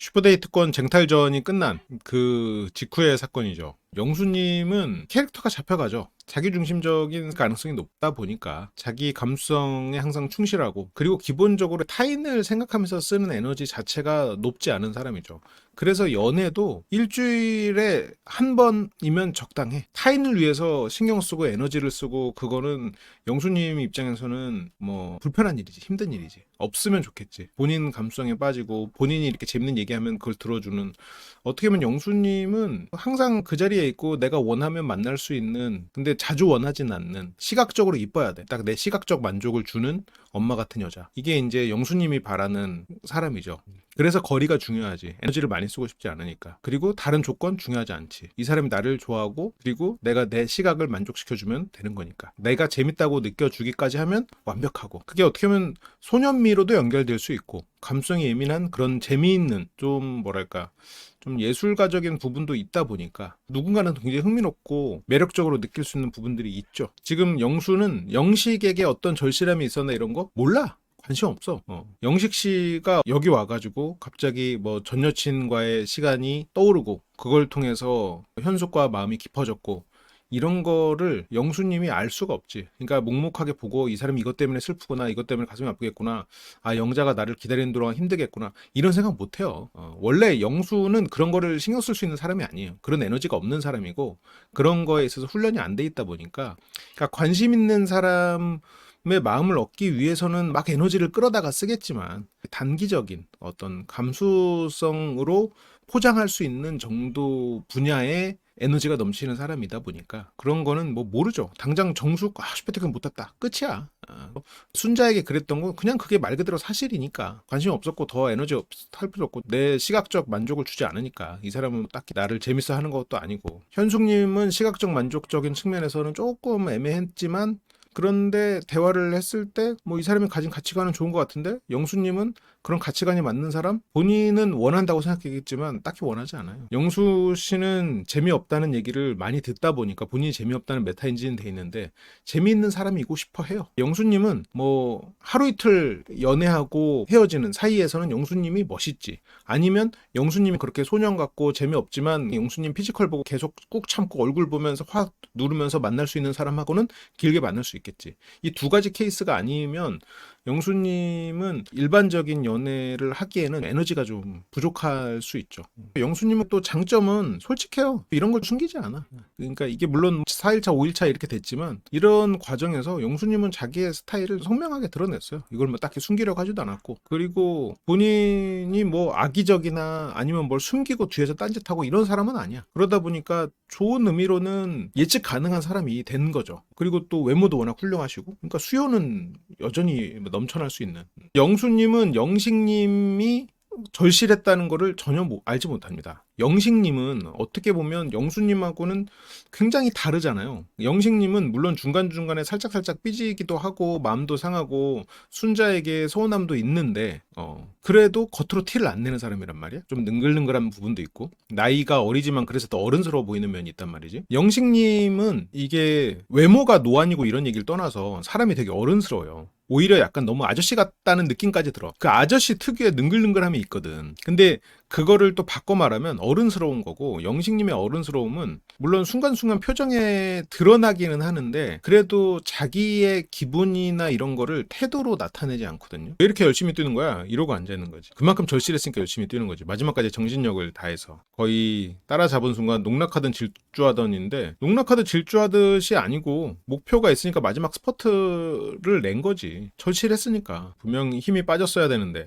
슈퍼데이트권 쟁탈전이 끝난 그 직후의 사건이죠. 영수님은 캐릭터가 잡혀가죠. 자기중심적인 가능성이 높다 보니까 자기 감수성에 항상 충실하고, 그리고 기본적으로 타인을 생각하면서 쓰는 에너지 자체가 높지 않은 사람이죠. 그래서 연애도 일주일에 한 번이면 적당해. 타인을 위해서 신경 쓰고 에너지를 쓰고, 그거는 영수님 입장에서는 뭐 불편한 일이지, 힘든 일이지. 없으면 좋겠지. 본인 감수성에 빠지고 본인이 이렇게 재밌는 얘기하면 그걸 들어주는, 어떻게 보면 영수님은 항상 그 자리에 있고 내가 원하면 만날 수 있는, 근데 자주 원하진 않는, 시각적으로 이뻐야 돼. 딱 내 시각적 만족을 주는 엄마 같은 여자. 이게 이제 영수님이 바라는 사람이죠. 그래서 거리가 중요하지. 에너지를 많이 쓰고 싶지 않으니까. 그리고 다른 조건 중요하지 않지. 이 사람이 나를 좋아하고, 그리고 내가 내 시각을 만족시켜주면 되는 거니까. 내가 재밌다고 느껴주기까지 하면 완벽하고. 그게 어떻게 보면 소년미로도 연결될 수 있고, 감성이 예민한 그런 재미있는, 좀 뭐랄까, 좀 예술가적인 부분도 있다 보니까 누군가는 굉장히 흥미롭고 매력적으로 느낄 수 있는 부분들이 있죠. 지금 영수는 영식에게 어떤 절실함이 있었나 이런 거 몰라. 관심 없어. 영식 씨가 여기 와가지고 갑자기 뭐 전 여친과의 시간이 떠오르고, 그걸 통해서 현숙과 마음이 깊어졌고, 이런 거를 영수님이 알 수가 없지. 그러니까 묵묵하게 보고, 이 사람이 이것 때문에 슬프구나, 이것 때문에 가슴이 아프겠구나, 아 영자가 나를 기다리는 동안 힘들겠구나, 이런 생각 못 해요. 원래 영수는 그런 거를 신경 쓸 수 있는 사람이 아니에요. 그런 에너지가 없는 사람이고, 그런 거에 있어서 훈련이 안 돼 있다 보니까, 그러니까 관심 있는 사람의 마음을 얻기 위해서는 막 에너지를 끌어다가 쓰겠지만, 단기적인 어떤 감수성으로 포장할 수 있는 정도 분야의 에너지가 넘치는 사람이다 보니까 그런 거는 뭐 모르죠. 당장 정숙 슈퍼테크는 못 탔다, 끝이야. 순자에게 그랬던 건 그냥 그게 말 그대로 사실이니까, 관심 없었고 더 에너지 할 필요 없고, 내 시각적 만족을 주지 않으니까. 이 사람은 딱히 나를 재밌어 하는 것도 아니고. 현숙님은 시각적 만족적인 측면에서는 조금 애매했지만, 그런데 대화를 했을 때 뭐 이 사람이 가진 가치관은 좋은 것 같은데, 영수님은 그런 가치관이 맞는 사람? 본인은 원한다고 생각했겠지만 딱히 원하지 않아요. 영수 씨는 재미없다는 얘기를 많이 듣다 보니까 본인이 재미없다는 메타인지는 돼 있는데, 재미있는 사람이고 싶어 해요. 영수님은 뭐 하루 이틀 연애하고 헤어지는 사이에서는 영수님이 멋있지. 아니면 영수님이 그렇게 소년 같고 재미없지만 영수님 피지컬 보고 계속 꾹 참고 얼굴 보면서 확 누르면서 만날 수 있는 사람하고는 길게 만날 수 있겠지. 이 두 가지 케이스가 아니면 영수님은 일반적인 연애를 하기에는 에너지가 좀 부족할 수 있죠. 영수님은 또 장점은 솔직해요. 이런 걸 숨기지 않아. 그러니까 이게 물론 4일차, 5일차 이렇게 됐지만, 이런 과정에서 영수님은 자기의 스타일을 선명하게 드러냈어요. 이걸 뭐 딱히 숨기려고 하지도 않았고, 그리고 본인이 뭐 악의적이나 아니면 뭘 숨기고 뒤에서 딴짓하고 이런 사람은 아니야. 그러다 보니까 좋은 의미로는 예측 가능한 사람이 된 거죠. 그리고 또 외모도 워낙 훌륭하시고, 그러니까 수요는 여전히 넘쳐날 수 있는. 영수님은 영식님이 절실했다는 거를 전혀 알지 못합니다. 영식님은 어떻게 보면 영수님하고는 굉장히 다르잖아요. 영식님은 물론 중간중간에 살짝살짝 삐지기도 하고 마음도 상하고 순자에게 서운함도 있는데, 그래도 겉으로 티를 안 내는 사람이란 말이야. 좀 능글능글한 부분도 있고, 나이가 어리지만 그래서 더 어른스러워 보이는 면이 있단 말이지. 영식님은 이게 외모가 노안이고 이런 얘기를 떠나서 사람이 되게 어른스러워요. 오히려 약간 너무 아저씨 같다는 느낌까지 들어. 그 아저씨 특유의 능글능글함이 있거든. 근데 그거를 또 바꿔 말하면 어른스러운 거고, 영식님의 어른스러움은 물론 순간순간 표정에 드러나기는 하는데, 그래도 자기의 기분이나 이런 거를 태도로 나타내지 않거든요. 왜 이렇게 열심히 뛰는 거야? 이러고 앉아있는 거지. 그만큼 절실했으니까 열심히 뛰는 거지. 마지막까지 정신력을 다해서. 거의 따라잡은 순간 농락하든 질주하던인데, 농락하듯 질주하듯이 아니고 목표가 있으니까 마지막 스퍼트를 낸 거지. 절실했으니까. 분명 힘이 빠졌어야 되는데.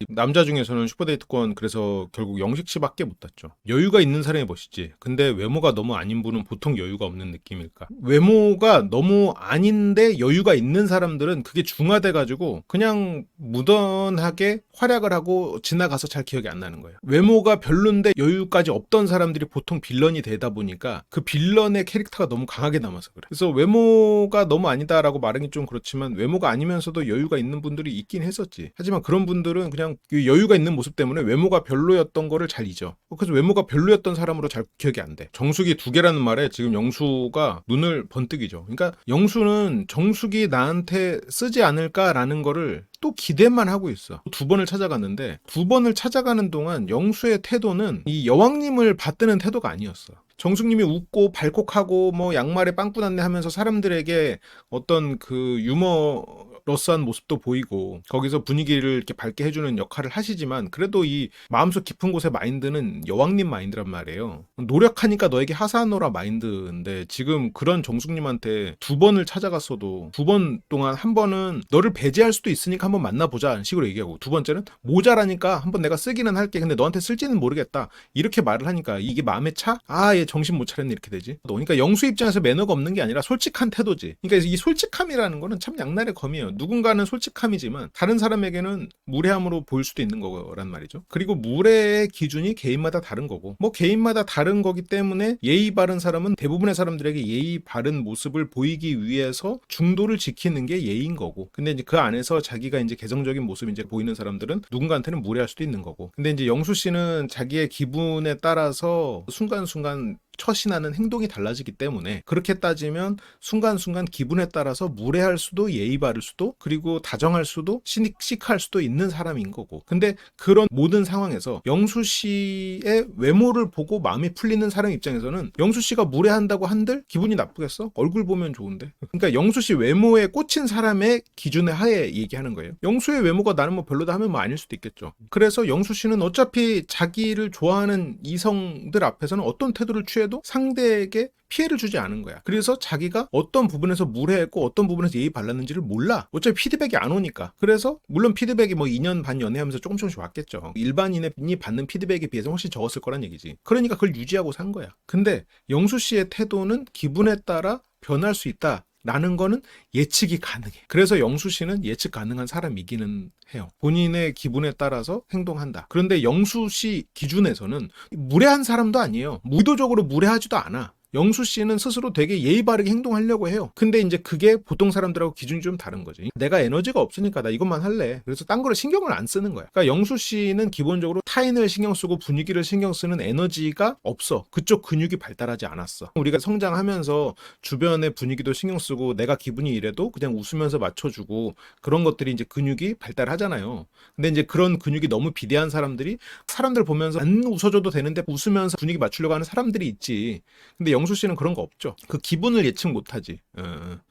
남자 중에서는 슈퍼데이트권 그래서 결국 영식 씨밖에 못 탔죠. 여유가 있는 사람이 멋있지. 근데 외모가 너무 아닌 분은 보통 여유가 없는 느낌일까? 외모가 너무 아닌데 여유가 있는 사람들은 그게 중화돼가지고 그냥 무던하게 활약을 하고 지나가서 잘 기억이 안 나는 거예요. 외모가 별론데 여유까지 없던 사람들이 보통 빌런이 되다 보니까 그 빌런의 캐릭터가 너무 강하게 남아서 그래. 그래서 외모가 너무 아니다라고 말하기 좀 그렇지만, 외모가 아니면서도 여유가 있는 분들이 있긴 했었지. 하지만 그런 분들은 영수는 그냥 그 여유가 있는 모습 때문에 외모가 별로였던 거를 잘 잊어. 그래서 외모가 별로였던 사람으로 잘 기억이 안 돼. 정숙이 두 개라는 말에 지금 영수가 눈을 번뜩이죠. 그러니까 영수는 정숙이 나한테 쓰지 않을까라는 거를 또 기대만 하고 있어. 두 번을 찾아갔는데 두 번을 찾아가는 동안 영수의 태도는 이 여왕님을 받드는 태도가 아니었어. 정숙님이 웃고 발콕하고 뭐 양말에 빵꾸 났네 하면서 사람들에게 어떤 그 유머러스한 모습도 보이고 거기서 분위기를 이렇게 밝게 해주는 역할을 하시지만 그래도 이 마음속 깊은 곳의 마인드는 여왕님 마인드란 말이에요. 노력하니까 너에게 하사하노라 마인드인데 지금 그런 정숙님한테 두 번을 찾아갔어도 두 번 동안 한 번은 너를 배제할 수도 있으니까 한번 만나보자 식으로 얘기하고 두 번째는 모자라니까 한번 내가 쓰기는 할게 근데 너한테 쓸지는 모르겠다 이렇게 말을 하니까 이게 마음에 차? 아, 얘 정신 못 차렸네 이렇게 되지. 그러니까 영수 입장에서 매너가 없는 게 아니라 솔직한 태도지. 그러니까 이 솔직함이라는 거는 참 양날의 검이에요. 누군가는 솔직함이지만 다른 사람에게는 무례함으로 보일 수도 있는 거란 말이죠. 그리고 무례의 기준이 개인마다 다른 거고 뭐 개인마다 다른 거기 때문에 예의 바른 사람은 대부분의 사람들에게 예의 바른 모습을 보이기 위해서 중도를 지키는 게 예의인 거고 근데 이제 그 안에서 자기가 이제 개성적인 모습이 이제 보이는 사람들은 누군가한테는 무례할 수도 있는 거고 근데 이제 영수 씨는 자기의 기분에 따라서 순간순간 처신하는 행동이 달라지기 때문에 그렇게 따지면 순간순간 기분에 따라서 무례할 수도 예의 바를 수도 그리고 다정할 수도 씩씩할 수도 있는 사람인 거고 근데 그런 모든 상황에서 영수 씨의 외모를 보고 마음이 풀리는 사람 입장에서는 영수 씨가 무례한다고 한들 기분이 나쁘겠어? 얼굴 보면 좋은데 그러니까 영수 씨 외모에 꽂힌 사람의 기준에 하에 얘기하는 거예요. 영수의 외모가 나는 뭐 별로다 하면 뭐 아닐 수도 있겠죠. 그래서 영수 씨는 어차피 자기를 좋아하는 이성들 앞에서는 어떤 태도를 취해도 상대에게 피해를 주지 않은 거야. 그래서 자기가 어떤 부분에서 무례했고 어떤 부분에서 예의 발랐는지를 몰라. 어차피 피드백이 안 오니까. 그래서 물론 피드백이 뭐 2년 반 연애하면서 조금씩 왔겠죠. 일반인이 받는 피드백에 비해서 훨씬 적었을 거란 얘기지. 그러니까 그걸 유지하고 산 거야. 근데 영수 씨의 태도는 기분에 따라 변할 수 있다. 라는 거는 예측이 가능해. 그래서 영수 씨는 예측 가능한 사람이기는 해요. 본인의 기분에 따라서 행동한다. 그런데 영수 씨 기준에서는 무례한 사람도 아니에요. 의도적으로 무례하지도 않아. 영수 씨는 스스로 되게 예의 바르게 행동하려고 해요. 근데 이제 그게 보통 사람들하고 기준이 좀 다른 거지. 내가 에너지가 없으니까 나 이것만 할래. 그래서 딴 거를 신경을 안 쓰는 거야. 그러니까 영수 씨는 기본적으로 타인을 신경 쓰고 분위기를 신경 쓰는 에너지가 없어. 그쪽 근육이 발달하지 않았어. 우리가 성장하면서 주변의 분위기도 신경 쓰고 내가 기분이 이래도 그냥 웃으면서 맞춰주고 그런 것들이 이제 근육이 발달하잖아요. 근데 이제 그런 근육이 너무 비대한 사람들이 사람들 보면서 안 웃어줘도 되는데 웃으면서 분위기 맞추려고 하는 사람들이 있지. 근데 영수 씨는 그런 거 없죠. 그 기분을 예측 못하지.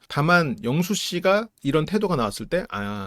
다만 영수 씨가 이런 태도가 나왔을 때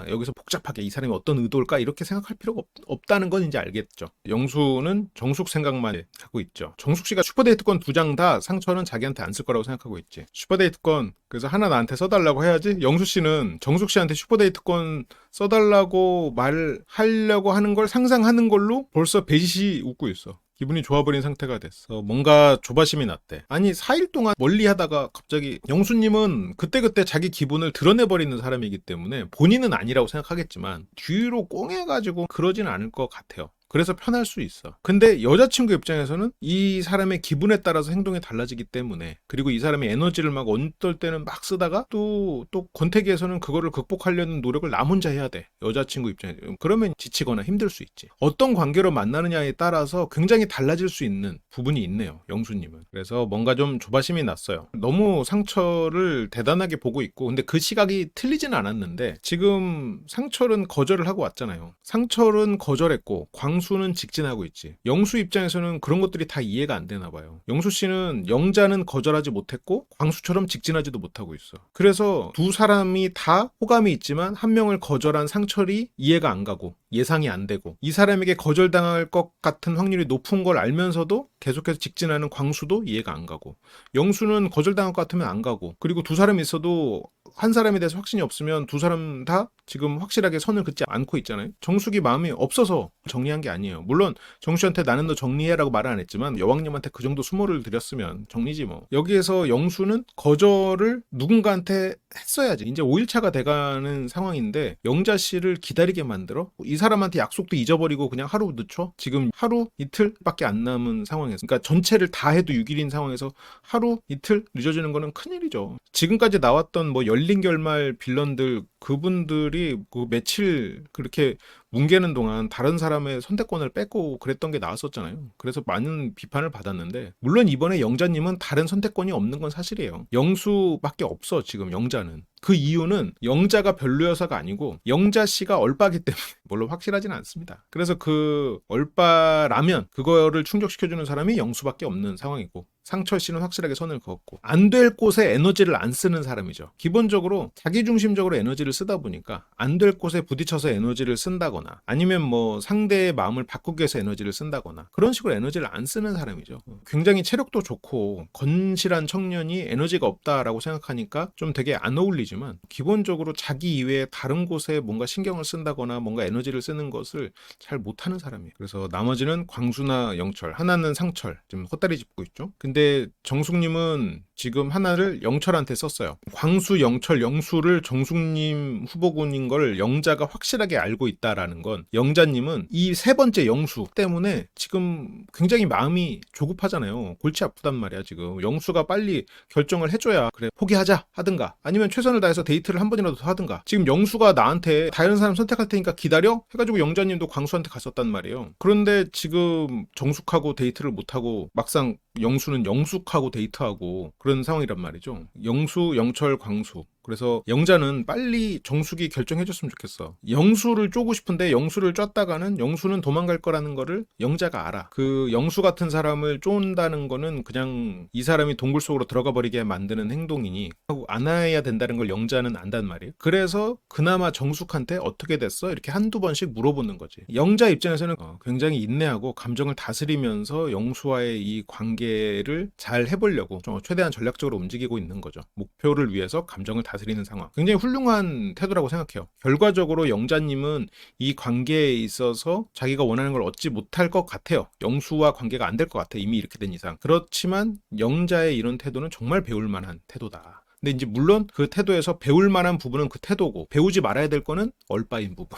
여기서 복잡하게 이 사람이 어떤 의도일까 이렇게 생각할 필요가 없다는 건 이제 알겠죠. 영수는 정숙 생각만 하고 있죠. 정숙 씨가 슈퍼데이트권 2장 다 상처는 자기한테 안 쓸 거라고 생각하고 있지. 슈퍼데이트권 그래서 하나 나한테 써달라고 해야지. 영수 씨는 정숙 씨한테 슈퍼데이트권 써달라고 말하려고 하는 걸 상상하는 걸로 벌써 배시시 웃고 있어. 기분이 좋아버린 상태가 됐어. 뭔가 조바심이 났대. 아니 4일 동안 멀리 하다가 갑자기 영수님은 그때그때 자기 기분을 드러내버리는 사람이기 때문에 본인은 아니라고 생각하겠지만 뒤로 꽁해가지고 그러진 않을 것 같아요. 그래서 편할 수 있어. 근데 여자친구 입장에서는 이 사람의 기분에 따라서 행동이 달라지기 때문에 그리고 이 사람의 에너지를 막 어떨 때는 막 쓰다가 또 권태기에서는 그거를 극복하려는 노력을 나 혼자 해야 돼. 여자친구 입장에서. 그러면 지치거나 힘들 수 있지. 어떤 관계로 만나느냐에 따라서 굉장히 달라질 수 있는 부분이 있네요. 영수님은. 그래서 뭔가 좀 조바심이 났어요. 너무 상철을 대단하게 보고 있고 근데 그 시각이 틀리지는 않았는데 지금 상철은 거절을 하고 왔잖아요. 상철은 거절했고 광수는 직진하고 있지. 영수 입장에서는 그런 것들이 다 이해가 안 되나 봐요. 영수 씨는 영자는 거절하지 못했고 광수처럼 직진하지도 못하고 있어. 그래서 두 사람이 다 호감이 있지만 한 명을 거절한 상철이 이해가 안 가고 예상이 안 되고 이 사람에게 거절당할 것 같은 확률이 높은 걸 알면서도 계속해서 직진하는 광수도 이해가 안 가고 영수는 거절당할 것 같으면 안 가고 그리고 두 사람이 있어도 한 사람에 대해서 확신이 없으면 두 사람 다 지금 확실하게 선을 긋지 않고 있잖아요. 정숙이 마음이 없어서 정리한 게 아니에요. 물론 정수한테 나는 너 정리해라고 말은 안 했지만 여왕님한테 그 정도 수모를 드렸으면 정리지 뭐. 여기에서 영수는 거절을 누군가한테 했어야지. 이제 5일차가 돼가는 상황인데 영자 씨를 기다리게 만들어? 이 사람한테 약속도 잊어버리고 그냥 하루 늦춰? 지금 하루 이틀밖에 안 남은 상황에서 그러니까 전체를 다 해도 6일인 상황에서 하루 이틀 늦어지는 거는 큰일이죠. 지금까지 나왔던 뭐 열린 결말 빌런들 그분들이 그 며칠 그렇게 뭉개는 동안 다른 사람의 선택권을 뺏고 그랬던 게 나왔었잖아요. 그래서 많은 비판을 받았는데, 물론 이번에 영자님은 다른 선택권이 없는 건 사실이에요. 영수밖에 없어 지금 영자는. 그 이유는 영자가 별로여서가 아니고 영자 씨가 얼빠기 때문에 물론 확실하진 않습니다. 그래서 그 얼빠라면 그거를 충족시켜주는 사람이 영수밖에 없는 상황이고, 상철 씨는 확실하게 선을 그었고, 안 될 곳에 에너지를 안 쓰는 사람이죠. 기본적으로 자기중심적으로 에너지를 쓰다 보니까 안 될 곳에 부딪혀서 에너지를 쓴다거나, 아니면 뭐 상대의 마음을 바꾸기 위해서 에너지를 쓴다거나, 그런 식으로 에너지를 안 쓰는 사람이죠. 굉장히 체력도 좋고 건실한 청년이 에너지가 없다라고 생각하니까 좀 되게 안 어울리지만, 기본적으로 자기 이외에 다른 곳에 뭔가 신경을 쓴다거나 뭔가 에너지를 쓰는 것을 잘 못하는 사람이에요. 그래서 나머지는 광수나 영철, 하나는 상철, 지금 헛다리 짚고 있죠. 근데 정숙님은 지금 하나를 영철한테 썼어요. 광수, 영철, 영수를 정숙님 후보군인 걸 영자가 확실하게 알고 있다라는 건, 영자님은 이 세 번째 영수 때문에 지금 굉장히 마음이 조급하잖아요. 골치 아프단 말이야 지금. 영수가 빨리 결정을 해줘야 그래 포기하자 하든가, 아니면 최선을 다해서 데이트를 한 번이라도 더 하든가. 지금 영수가 나한테 다른 사람 선택할 테니까 기다려 해가지고 영자님도 광수한테 갔었단 말이에요. 그런데 지금 정숙하고 데이트를 못하고 막상 영수는 영숙하고 데이트하고 그런 상황이란 말이죠. 영수, 영철, 광수. 그래서 영자는 빨리 정숙이 결정해줬으면 좋겠어. 영수를 쪼고 싶은데 영수를 쫓다가는 영수는 도망갈 거라는 거를 영자가 알아. 그 영수 같은 사람을 쫀다는 거는 그냥 이 사람이 동굴 속으로 들어가 버리게 만드는 행동이니 하고 안 해야 된다는 걸 영자는 안단 말이에요. 그래서 그나마 정숙한테 어떻게 됐어? 이렇게 한두 번씩 물어보는 거지. 영자 입장에서는 굉장히 인내하고 감정을 다스리면서 영수와의 이 관계를 잘 해보려고 최대한 전략적으로 움직이고 있는 거죠. 목표를 위해서 감정을 다스리는 상황. 굉장히 훌륭한 태도라고 생각해요. 결과적으로 영자님은 이 관계에 있어서 자기가 원하는 걸 얻지 못할 것 같아요. 영수와 관계가 안 될 것 같아. 이미 이렇게 된 이상. 그렇지만 영자의 이런 태도는 정말 배울 만한 태도다. 근데 이제 물론 그 태도에서 배울 만한 부분은 그 태도고, 배우지 말아야 될 거는 얼빠인 부분.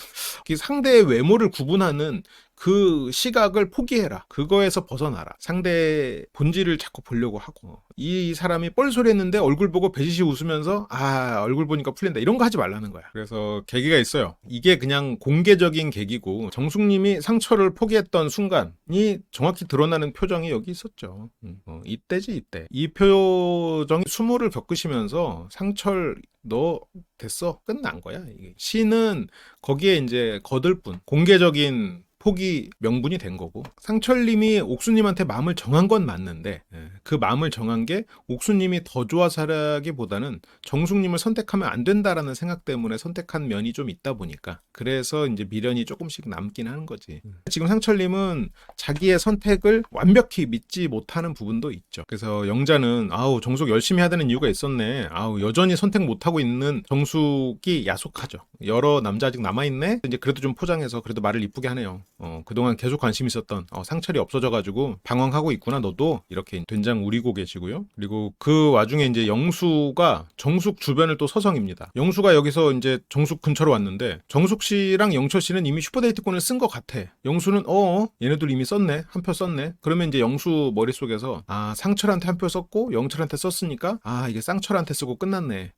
상대의 외모를 구분하는 그 시각을 포기해라. 그거에서 벗어나라. 상대의 본질을 자꾸 보려고 하고, 이 사람이 뻘소리 했는데 얼굴 보고 배시시 웃으면서 얼굴 보니까 풀린다, 이런 거 하지 말라는 거야. 그래서 계기가 있어요. 이게 그냥 공개적인 계기고, 정숙님이 상처를 포기했던 순간이 정확히 드러나는 표정이 여기 있었죠. 이때지 이때. 이 표정이 수모를 겪으시면서 상철 너 됐어, 끝난 거야. 이게 시는 거기에 이제 거들 뿐 공개적인 포기 명분이 된 거고, 상철님이 옥수님한테 마음을 정한 건 맞는데, 그 마음을 정한 게 옥수님이 더 좋아서라기보다는 정숙님을 선택하면 안 된다라는 생각 때문에 선택한 면이 좀 있다 보니까, 그래서 이제 미련이 조금씩 남긴 하는 거지. 지금 상철님은 자기의 선택을 완벽히 믿지 못하는 부분도 있죠. 그래서 영자는 정숙 열심히 해야 되는 이유가 있었네. 여전히 선택 못하고 있는 정숙이 야속하죠. 여러 남자 아직 남아있네? 이제 그래도 좀 포장해서 그래도 말을 이쁘게 하네요. 그동안 계속 관심 있었던 상철이 없어져가지고 방황하고 있구나 너도, 이렇게 된장 우리고 계시고요. 그리고 그 와중에 이제 영수가 정숙 주변을 또 서성입니다. 영수가 여기서 이제 정숙 근처로 왔는데, 정숙 씨랑 영철 씨는 이미 슈퍼데이트권을 쓴 것 같아. 영수는 얘네들 이미 썼네, 한 표 썼네. 그러면 이제 영수 머릿속에서 상철한테 한 표 썼고 영철한테 썼으니까 이게 쌍철한테 쓰고 끝났네,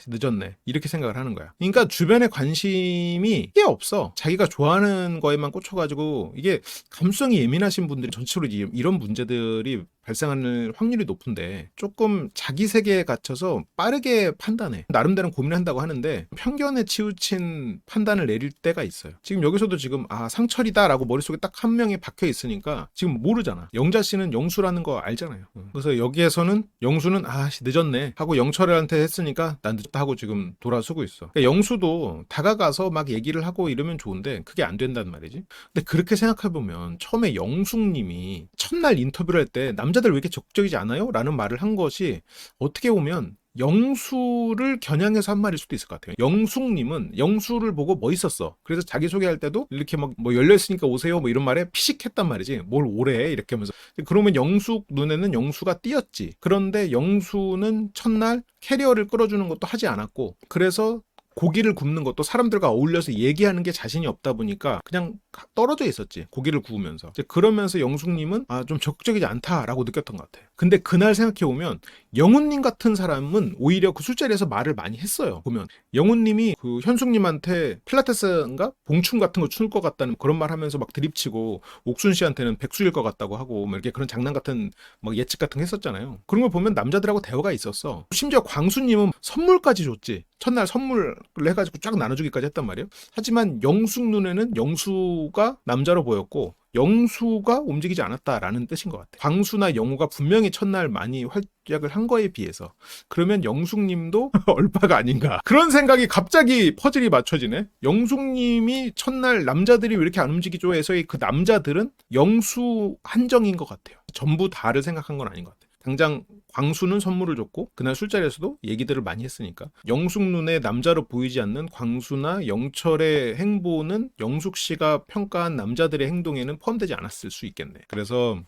늦었네, 이렇게 생각을 하는 거야. 그러니까 주변에 관심이 꽤 없어. 자기가 좋아하는 거에만 꽂혀가지고, 이게 감수성이 예민하신 분들이 전체적으로 이런 문제들이 발생하는 확률이 높은데, 조금 자기 세계에 갇혀서 빠르게 판단해. 나름대로 고민을 한다고 하는데 편견에 치우친 판단을 내릴 때가 있어요. 지금 여기서도 지금 상철이다 라고 머릿속에 딱 한 명이 박혀 있으니까 지금 모르잖아. 영자 씨는 영수라는 거 알잖아요. 그래서 여기에서는 영수는 늦었네 하고 영철한테 했으니까 난 늦다 하고 지금 돌아서고 있어. 그러니까 영수도 다가가서 막 얘기를 하고 이러면 좋은데 그게 안 된단 말이지. 근데 그렇게 생각해보면 처음에 영숙님이 첫날 인터뷰를 할 때 남자들 왜 이렇게 적극적이지 않아요? 라는 말을 한 것이 어떻게 보면 영수를 겨냥해서 한 말일 수도 있을 것 같아요. 영숙님은 영수를 보고 멋있었어. 그래서 자기소개할 때도 이렇게 막 열려있으니까 오세요 이런 말에 피식했단 말이지. 뭘 오래 이렇게 하면서. 그러면 영숙 눈에는 영수가 띄었지. 그런데 영수는 첫날 캐리어를 끌어주는 것도 하지 않았고, 그래서 고기를 굽는 것도 사람들과 어울려서 얘기하는 게 자신이 없다 보니까 그냥 떨어져 있었지. 고기를 구우면서. 그러면서 영숙님은 좀 적극적이지 않다라고 느꼈던 것 같아요. 근데 그날 생각해보면 영훈님 같은 사람은 오히려 그 술자리에서 말을 많이 했어요. 보면 영훈님이 그 현숙님한테 필라테스인가 봉춤 같은 거 출 것 같다는 그런 말 하면서 막 드립치고 옥순 씨한테는 백수일 것 같다고 하고 막 이렇게 그런 장난 같은 막 예측 같은 거 했었잖아요. 그런 걸 보면 남자들하고 대화가 있었어. 심지어 광수님은 선물까지 줬지. 첫날 선물을 해가지고 쫙 나눠주기까지 했단 말이에요. 하지만 영숙 눈에는 영수가 남자로 보였고 영수가 움직이지 않았다라는 뜻인 것 같아. 광수나 영우가 분명히 첫날 많이 활약을 한 거에 비해서 그러면 영숙님도 얼빠가 아닌가 그런 생각이 갑자기 퍼즐이 맞춰지네. 영숙님이 첫날 남자들이 왜 이렇게 안 움직이죠 해서의 그 남자들은 영수 한정인 것 같아요. 전부 다를 생각한 건 아닌 것 같아요. 당장 광수는 선물을 줬고 그날 술자리에서도 얘기들을 많이 했으니까 영숙 눈에 남자로 보이지 않는 광수나 영철의 행보는 영숙 씨가 평가한 남자들의 행동에는 포함되지 않았을 수 있겠네. 그래서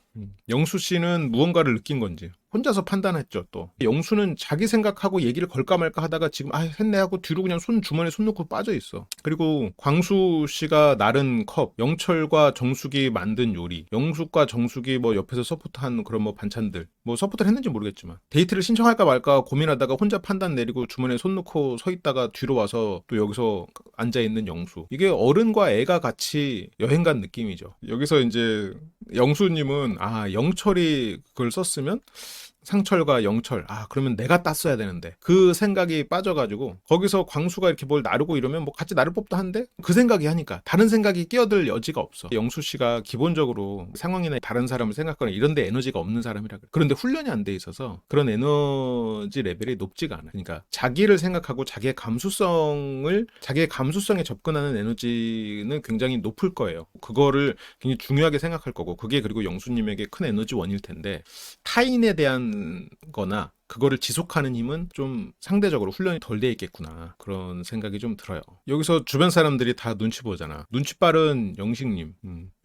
영수 씨는 무언가를 느낀 건지 혼자서 판단했죠. 또 영수는 자기 생각하고 얘기를 걸까 말까 하다가 지금 했네 하고 뒤로 그냥 주머니에 손 넣고 빠져 있어. 그리고 광수 씨가 나른 컵, 영철과 정숙이 만든 요리, 영숙과 정숙이 뭐 옆에서 서포트한 그런 뭐 반찬들, 뭐 서포트를 했는지 모르겠지만 데이트를 신청할까 말까 고민하다가 혼자 판단 내리고 주머니에 손 넣고 서 있다가 뒤로 와서 또 여기서 앉아 있는 영수. 이게 어른과 애가 같이 여행 간 느낌이죠. 여기서 이제 영수님은 영철이 그걸 썼으면 상철과 영철 그러면 내가 땄어야 되는데 그 생각이 빠져가지고 거기서 광수가 이렇게 뭘 나르고 이러면 뭐 같이 나를 법도 한데 그 생각이 하니까 다른 생각이 끼어들 여지가 없어. 영수 씨가 기본적으로 상황이나 다른 사람을 생각하거나 이런 데 에너지가 없는 사람이라 그래. 그런데 훈련이 안 돼 있어서 그런 에너지 레벨이 높지가 않아. 그러니까 자기를 생각하고 자기의 감수성에 접근하는 에너지는 굉장히 높을 거예요. 그거를 굉장히 중요하게 생각할 거고 그게 그리고 영수님에게 큰 에너지원일 텐데 타인에 대한 거나 그거를 지속하는 힘은 좀 상대적으로 훈련이 덜 돼 있겠구나 그런 생각이 좀 들어요. 여기서 주변 사람들이 다 눈치 보잖아. 눈치 빠른 영식님.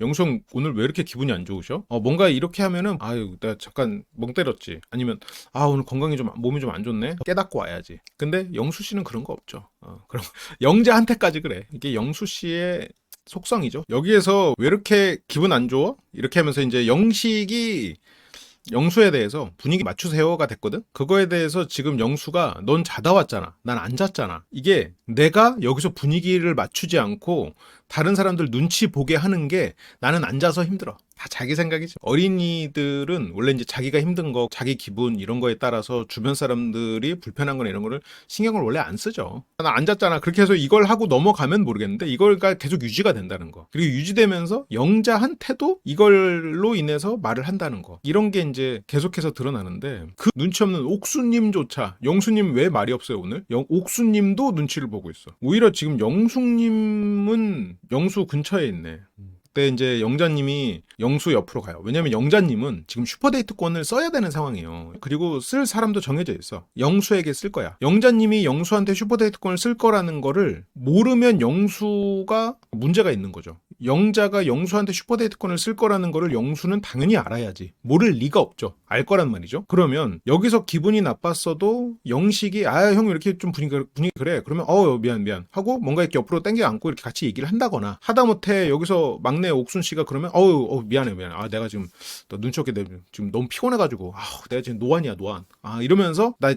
영숙 오늘 왜 이렇게 기분이 안 좋으셔? 뭔가 이렇게 하면은 내가 잠깐 멍 때렸지. 아니면 오늘 건강이 좀 몸이 좀 안 좋네. 깨닫고 와야지. 근데 영수 씨는 그런 거 없죠. 그럼 영자한테까지 그래. 이게 영수 씨의 속성이죠. 여기에서 왜 이렇게 기분 안 좋아? 이렇게 하면서 이제 영식이 영수에 대해서 분위기 맞추세요가 됐거든? 그거에 대해서 지금 영수가 넌 자다 왔잖아. 난 안 잤잖아. 이게 내가 여기서 분위기를 맞추지 않고 다른 사람들 눈치 보게 하는 게 나는 안 자서 힘들어. 다 자기 생각이지. 어린이들은 원래 이제 자기가 힘든 거, 자기 기분 이런 거에 따라서 주변 사람들이 불편한 거나 이런 거를 신경을 원래 안 쓰죠. 나 안 잤잖아. 그렇게 해서 이걸 하고 넘어가면 모르겠는데 이걸가 계속 유지가 된다는 거. 그리고 유지되면서 영자한테도 이걸로 인해서 말을 한다는 거. 이런 게 이제 계속해서 드러나는데 그 눈치 없는 옥수님조차 영수님 왜 말이 없어요 오늘? 옥수님도 눈치를 보고 있어. 오히려 지금 영숙님은 영수 근처에 있네. 그때 이제 영자님이 영수 옆으로 가요. 왜냐면 영자님은 지금 슈퍼데이트권을 써야 되는 상황이에요. 그리고 쓸 사람도 정해져 있어. 영수에게 쓸 거야. 영자님이 영수한테 슈퍼데이트권을 쓸 거라는 거를 모르면 영수가 문제가 있는 거죠. 영자가 영수한테 슈퍼데이트권을 쓸 거라는 거를 영수는 당연히 알아야지. 모를 리가 없죠. 알 거란 말이죠. 그러면 여기서 기분이 나빴어도 영식이 형 이렇게 좀 분위기 그래. 그러면 미안 하고 뭔가 이렇게 옆으로 당겨 안고 이렇게 같이 얘기를 한다거나 하다못해 여기서 막내 옥순 씨가 그러면 미안해. 내가 지금 너 눈치 없게 지금 너무 피곤해가지고 내가 지금 노안이야. 이러면서 나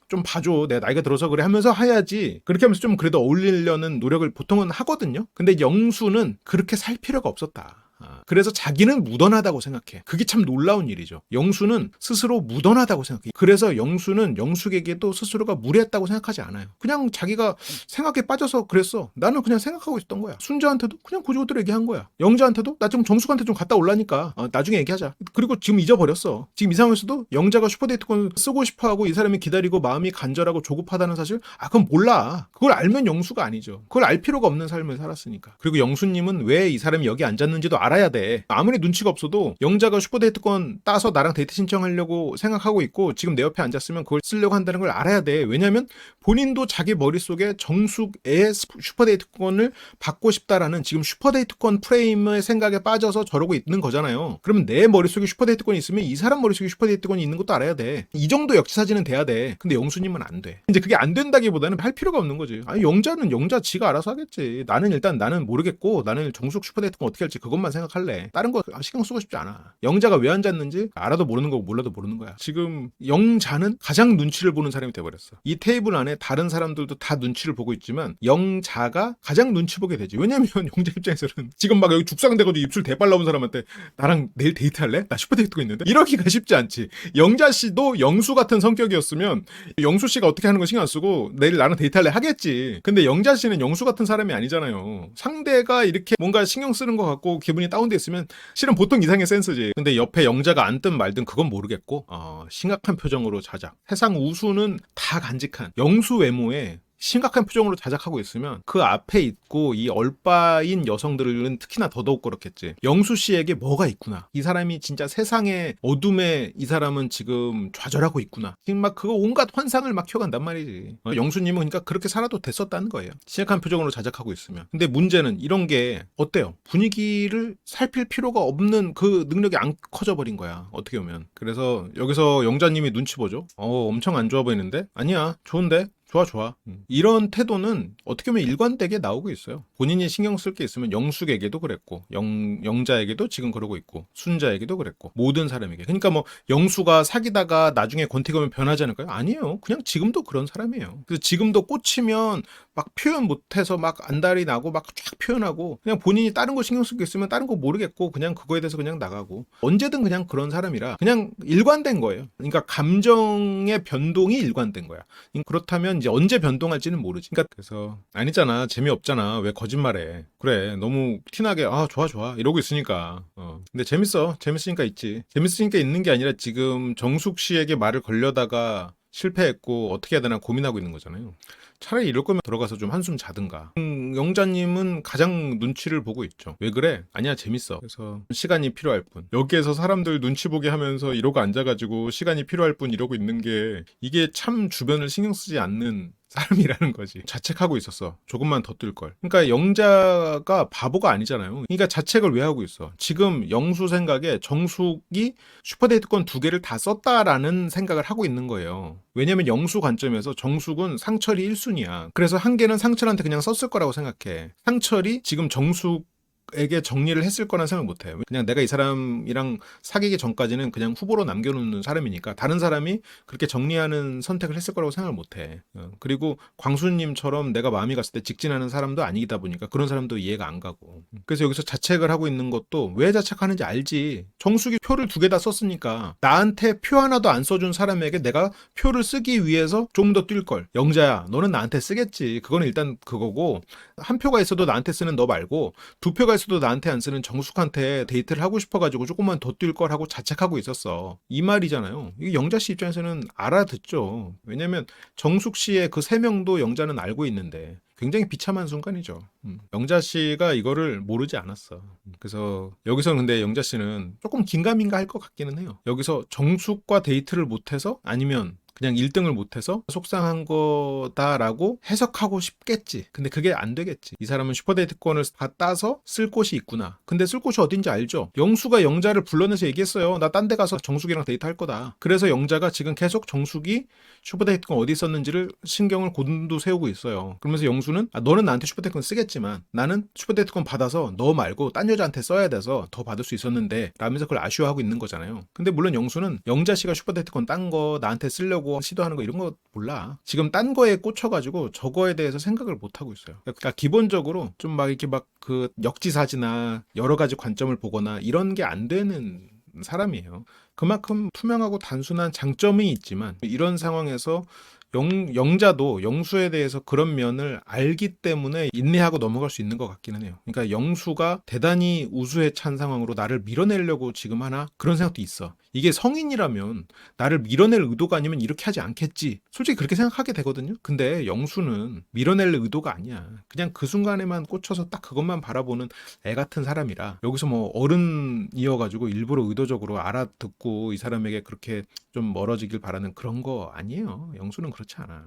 좀 봐줘. 내가 나이가 들어서 그래 하면서 해야지. 그렇게 하면서 좀 그래도 어울리려는 노력을 보통은 하거든요. 근데 영수는 그렇게 살 필요가 없었다. 그래서 자기는 무던하다고 생각해. 그게 참 놀라운 일이죠. 영수는 스스로 무던하다고 생각해. 그래서 영수는 영숙에게도 스스로가 무례했다고 생각하지 않아요. 그냥 자기가 생각에 빠져서 그랬어. 나는 그냥 생각하고 있었던 거야. 순자한테도 그냥 고지고대로 얘기한 거야. 영자한테도 나 지금 정숙한테 좀 갔다 올라니까 나중에 얘기하자. 그리고 지금 잊어버렸어. 지금 이 상황에서도 영자가 슈퍼데이트권 쓰고 싶어하고 이 사람이 기다리고 마음이 간절하고 조급하다는 사실 그건 몰라. 그걸 알면 영수가 아니죠. 그걸 알 필요가 없는 삶을 살았으니까. 그리고 영수님은 왜 이 사람이 여기 앉았는지도 알아야 돼. 아무리 눈치가 없어도 영자가 슈퍼데이트권 따서 나랑 데이트 신청하려고 생각하고 있고 지금 내 옆에 앉았으면 그걸 쓰려고 한다는 걸 알아야 돼. 왜냐면 본인도 자기 머릿속에 정숙의 슈퍼데이트권을 받고 싶다라는 지금 슈퍼데이트권 프레임의 생각에 빠져서 저러고 있는 거잖아요. 그러면 내 머릿속에 슈퍼데이트권이 있으면 이 사람 머릿속에 슈퍼데이트권이 있는 것도 알아야 돼. 이 정도 역지사지는 돼야 돼. 근데 영수님은 안 돼. 이제 그게 안 된다기보다는 할 필요가 없는 거지. 영자는 영자 지가 알아서 하겠지. 나는 모르겠고 나는 정숙 슈퍼데이트권 어떻게 할지 그것만 생각할래. 다른 거 신경 쓰고 싶지 않아. 영자가 왜 앉았는지 알아도 모르는 거고 몰라도 모르는 거야. 지금 영자는 가장 눈치를 보는 사람이 돼버렸어. 이 테이블 안에 다른 사람들도 다 눈치를 보고 있지만 영자가 가장 눈치 보게 되지. 왜냐면 영자 입장에서는 지금 막 여기 죽상대가지고 입술 대빨 나온 사람한테 나랑 내일 데이트할래? 나 슈퍼데이트가 있는데? 이러기가 쉽지 않지. 영자 씨도 영수 같은 성격이었으면 영수 씨가 어떻게 하는 거 신경 안 쓰고 내일 나랑 데이트할래 하겠지. 근데 영자 씨는 영수 같은 사람이 아니잖아요. 상대가 이렇게 뭔가 신경 쓰는 것 같고 기분이 다운돼 있으면 실은 보통 이상의 센스지. 근데 옆에 영자가 앉든 말든 그건 모르겠고 심각한 표정으로 자작. 세상 우수는 다 간직한 영수 외모에 심각한 표정으로 자작하고 있으면 그 앞에 있고 이 얼빠인 여성들은 특히나 더더욱 그렇겠지. 영수 씨에게 뭐가 있구나. 이 사람이 진짜 세상의 어둠에 이 사람은 지금 좌절하고 있구나. 지금 막 그거 온갖 환상을 막 켜간단 말이지. 영수님은 그러니까 그렇게 살아도 됐었다는 거예요. 심각한 표정으로 자작하고 있으면. 근데 문제는 이런 게 어때요? 분위기를 살필 필요가 없는 그 능력이 안 커져 버린 거야. 어떻게 보면. 그래서 여기서 영자님이 눈치 보죠. 엄청 안 좋아 보이는데? 아니야. 좋은데? 좋아. 이런 태도는 어떻게 보면 일관되게 나오고 있어요. 본인이 신경 쓸 게 있으면 영숙에게도 그랬고 영자에게도 지금 그러고 있고 순자에게도 그랬고 모든 사람에게. 그러니까 뭐 영수가 사귀다가 나중에 권태검이 변하지 않을까요? 아니에요. 그냥 지금도 그런 사람이에요. 그래서 지금도 꽂히면 막 표현 못해서 막 안달이 나고 막 쫙 표현하고 그냥 본인이 다른 거 신경 쓸 게 있으면 다른 거 모르겠고 그냥 그거에 대해서 그냥 나가고 언제든 그냥 그런 사람이라 그냥 일관된 거예요. 그러니까 감정의 변동이 일관된 거야. 그렇다면 이제 언제 변동할지는 모르지. 그러니까 그래서 아니잖아. 재미없잖아. 왜 거짓말해. 그래. 너무 티나게 좋아 이러고 있으니까. 근데 재밌으니까 있지. 재밌으니까 있는 게 아니라 지금 정숙 씨에게 말을 걸려다가 실패했고 어떻게 해야 되나 고민하고 있는 거잖아요. 차라리 이럴 거면 들어가서 좀 한숨 자든가. 영자님은 가장 눈치를 보고 있죠. 왜 그래? 아니야, 재밌어. 그래서 시간이 필요할 뿐. 여기에서 사람들 눈치 보게 하면서 이러고 앉아가지고 시간이 필요할 뿐 이러고 있는 게 이게 참 주변을 신경 쓰지 않는 사람이라는 거지. 자책하고 있었어. 조금만 더 뜰 걸. 그러니까 영자가 바보가 아니잖아요. 그러니까 자책을 왜 하고 있어? 지금 영수 생각에 정숙이 슈퍼데이트권 2개를 다 썼다라는 생각을 하고 있는 거예요. 왜냐면 영수 관점에서 정숙은 상철이 1순위야. 그래서 한 개는 상철한테 그냥 썼을 거라고 생각해. 상철이 지금 정숙 에게 정리를 했을 거란 생각 못 해요. 그냥 내가 이 사람이랑 사귀기 전까지는 그냥 후보로 남겨놓는 사람이니까 다른 사람이 그렇게 정리하는 선택을 했을 거라고 생각을 못 해. 그리고 광수님처럼 내가 마음이 갔을 때 직진하는 사람도 아니다 보니까 그런 사람도 이해가 안 가고. 그래서 여기서 자책을 하고 있는 것도 왜 자책하는지 알지. 정숙이 표를 2개 다 썼으니까 나한테 표 하나도 안 써준 사람에게 내가 표를 쓰기 위해서 좀 더 뛸 걸. 영자야, 너는 나한테 쓰겠지. 그거는 일단 그거고 한 표가 있어도 나한테 쓰는 너 말고 2표가 있어도 나한테 안 쓰는 정숙한테 데이트를 하고 싶어가지고 조금만 더 뛸 걸 하고 자책하고 있었어. 이 말이잖아요. 이게 영자 씨 입장에서는 알아듣죠. 왜냐면 정숙 씨의 그 3명도 영자는 알고 있는데 굉장히 비참한 순간이죠. 영자 씨가 이거를 모르지 않았어. 그래서 여기서 근데 영자 씨는 조금 긴가민가 할 것 같기는 해요. 여기서 정숙과 데이트를 못해서 아니면 그냥 1등을 못해서 속상한 거다라고 해석하고 싶겠지. 근데 그게 안 되겠지. 이 사람은 슈퍼데이트권을 다 따서 쓸 곳이 있구나. 근데 쓸 곳이 어딘지 알죠? 영수가 영자를 불러내서 얘기했어요. 나 딴 데 가서 정숙이랑 데이트할 거다. 그래서 영자가 지금 계속 정숙이 슈퍼데이트권 어디 있었는지를 신경을 곤두세우고 있어요. 그러면서 영수는 너는 나한테 슈퍼데이트권 쓰겠지만 나는 슈퍼데이트권 받아서 너 말고 딴 여자한테 써야 돼서 더 받을 수 있었는데 라면서 그걸 아쉬워하고 있는 거잖아요. 근데 물론 영수는 영자 씨가 슈퍼데이트권 딴 거 나한테 쓰려고 시도하는 거 이런 거 몰라. 지금 딴 거에 꽂혀가지고 저거에 대해서 생각을 못 하고 있어요. 그러니까 기본적으로 좀 막 이렇게 막 그 역지사지나 여러 가지 관점을 보거나 이런 게 안 되는 사람이에요. 그만큼 투명하고 단순한 장점이 있지만 이런 상황에서 영자도 영수에 대해서 그런 면을 알기 때문에 인내하고 넘어갈 수 있는 것 같기는 해요. 그러니까 영수가 대단히 우수에 찬 상황으로 나를 밀어내려고 지금 하나? 그런 생각도 있어. 이게 성인이라면 나를 밀어낼 의도가 아니면 이렇게 하지 않겠지. 솔직히 그렇게 생각하게 되거든요. 근데 영수는 밀어낼 의도가 아니야. 그냥 그 순간에만 꽂혀서 딱 그것만 바라보는 애 같은 사람이라 여기서 뭐 어른이어가지고 일부러 의도적으로 알아듣고 이 사람에게 그렇게 좀 멀어지길 바라는 그런 거 아니에요. 영수는 그렇지 않아.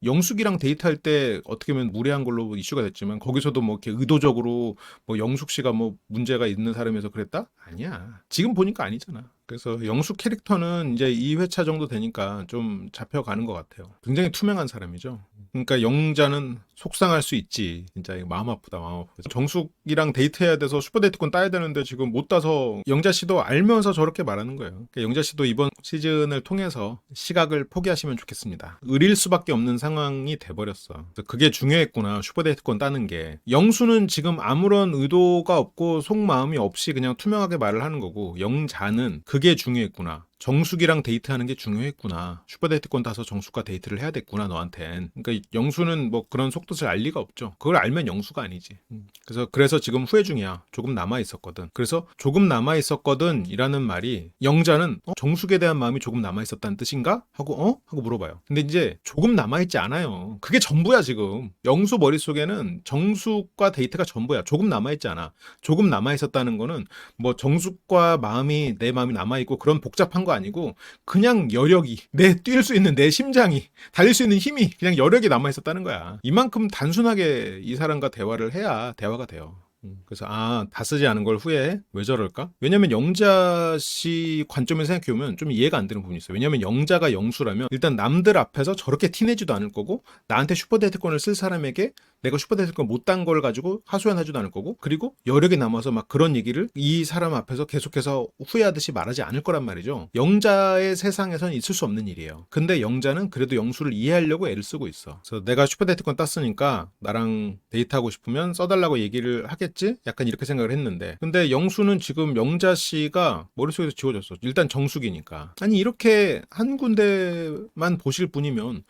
영숙이랑 데이트할 때 어떻게 보면 무례한 걸로 이슈가 됐지만 거기서도 뭐 이렇게 의도적으로 뭐 영숙 씨가 뭐 문제가 있는 사람이어서 그랬다? 아니야. 지금 보니까 아니잖아. 그래서 영수 캐릭터는 이제 2회차 정도 되니까 좀 잡혀가는 것 같아요. 굉장히 투명한 사람이죠. 그러니까 영자는 속상할 수 있지. 진짜 이거 마음 아프다, 마음 아프다. 정숙이랑 데이트해야 돼서 슈퍼데이트권 따야 되는데 지금 못 따서 영자 씨도 알면서 저렇게 말하는 거예요. 그러니까 영자 씨도 이번 시즌을 통해서 시각을 포기하시면 좋겠습니다. 의릴 수밖에 없는 상황이 돼버렸어. 그래서 그게 중요했구나, 슈퍼데이트권 따는 게. 영수는 지금 아무런 의도가 없고 속마음이 없이 그냥 투명하게 말을 하는 거고, 영자는 그게 중요했구나. 정숙이랑 데이트하는 게 중요했구나. 슈퍼데이트권 따서 정숙과 데이트를 해야 됐구나, 너한텐. 그러니까 영수는 뭐 그런 속뜻을 알 리가 없죠. 그걸 알면 영수가 아니지. 그래서 지금 후회 중이야. 조금 남아 있었거든. 그래서 조금 남아 있었거든 이라는 말이, 영자는 정숙에 대한 마음이 조금 남아 있었다는 뜻인가? 하고 하고 물어봐요. 근데 이제 조금 남아 있지 않아요. 그게 전부야 지금. 영수 머릿속에는 정숙과 데이트가 전부야. 조금 남아 있지 않아. 조금 남아 있었다는 거는 뭐 정숙과 마음이, 내 마음이 남아 있고 그런 복잡한 거 아니고, 그냥 여력이, 내 뛸 수 있는 내 심장이, 달릴 수 있는 힘이, 그냥 여력이 남아 있었다는 거야. 이만큼 단순하게 이 사람과 대화를 해야 대화가 돼요. 그래서 다 쓰지 않은 걸 후회해? 왜 저럴까? 왜냐면 영자 씨 관점에서 생각해보면 좀 이해가 안 되는 부분이 있어요. 왜냐면 영자가 영수라면 일단 남들 앞에서 저렇게 티내지도 않을 거고, 나한테 슈퍼데이트권을 쓸 사람에게 내가 슈퍼데이트권 못 딴 걸 가지고 하소연하지도 않을 거고, 그리고 여력이 남아서 막 그런 얘기를 이 사람 앞에서 계속해서 후회하듯이 말하지 않을 거란 말이죠. 영자의 세상에선 있을 수 없는 일이에요. 근데 영자는 그래도 영수를 이해하려고 애를 쓰고 있어. 그래서 내가 슈퍼데이트권 땄으니까 나랑 데이트하고 싶으면 써달라고 얘기를 하겠지? 약간 이렇게 생각을 했는데, 근데 영수는 지금 영자 씨가 머릿속에서 지워졌어. 일단 정숙이니까. 아니, 이렇게 한 군데만 보실 분이면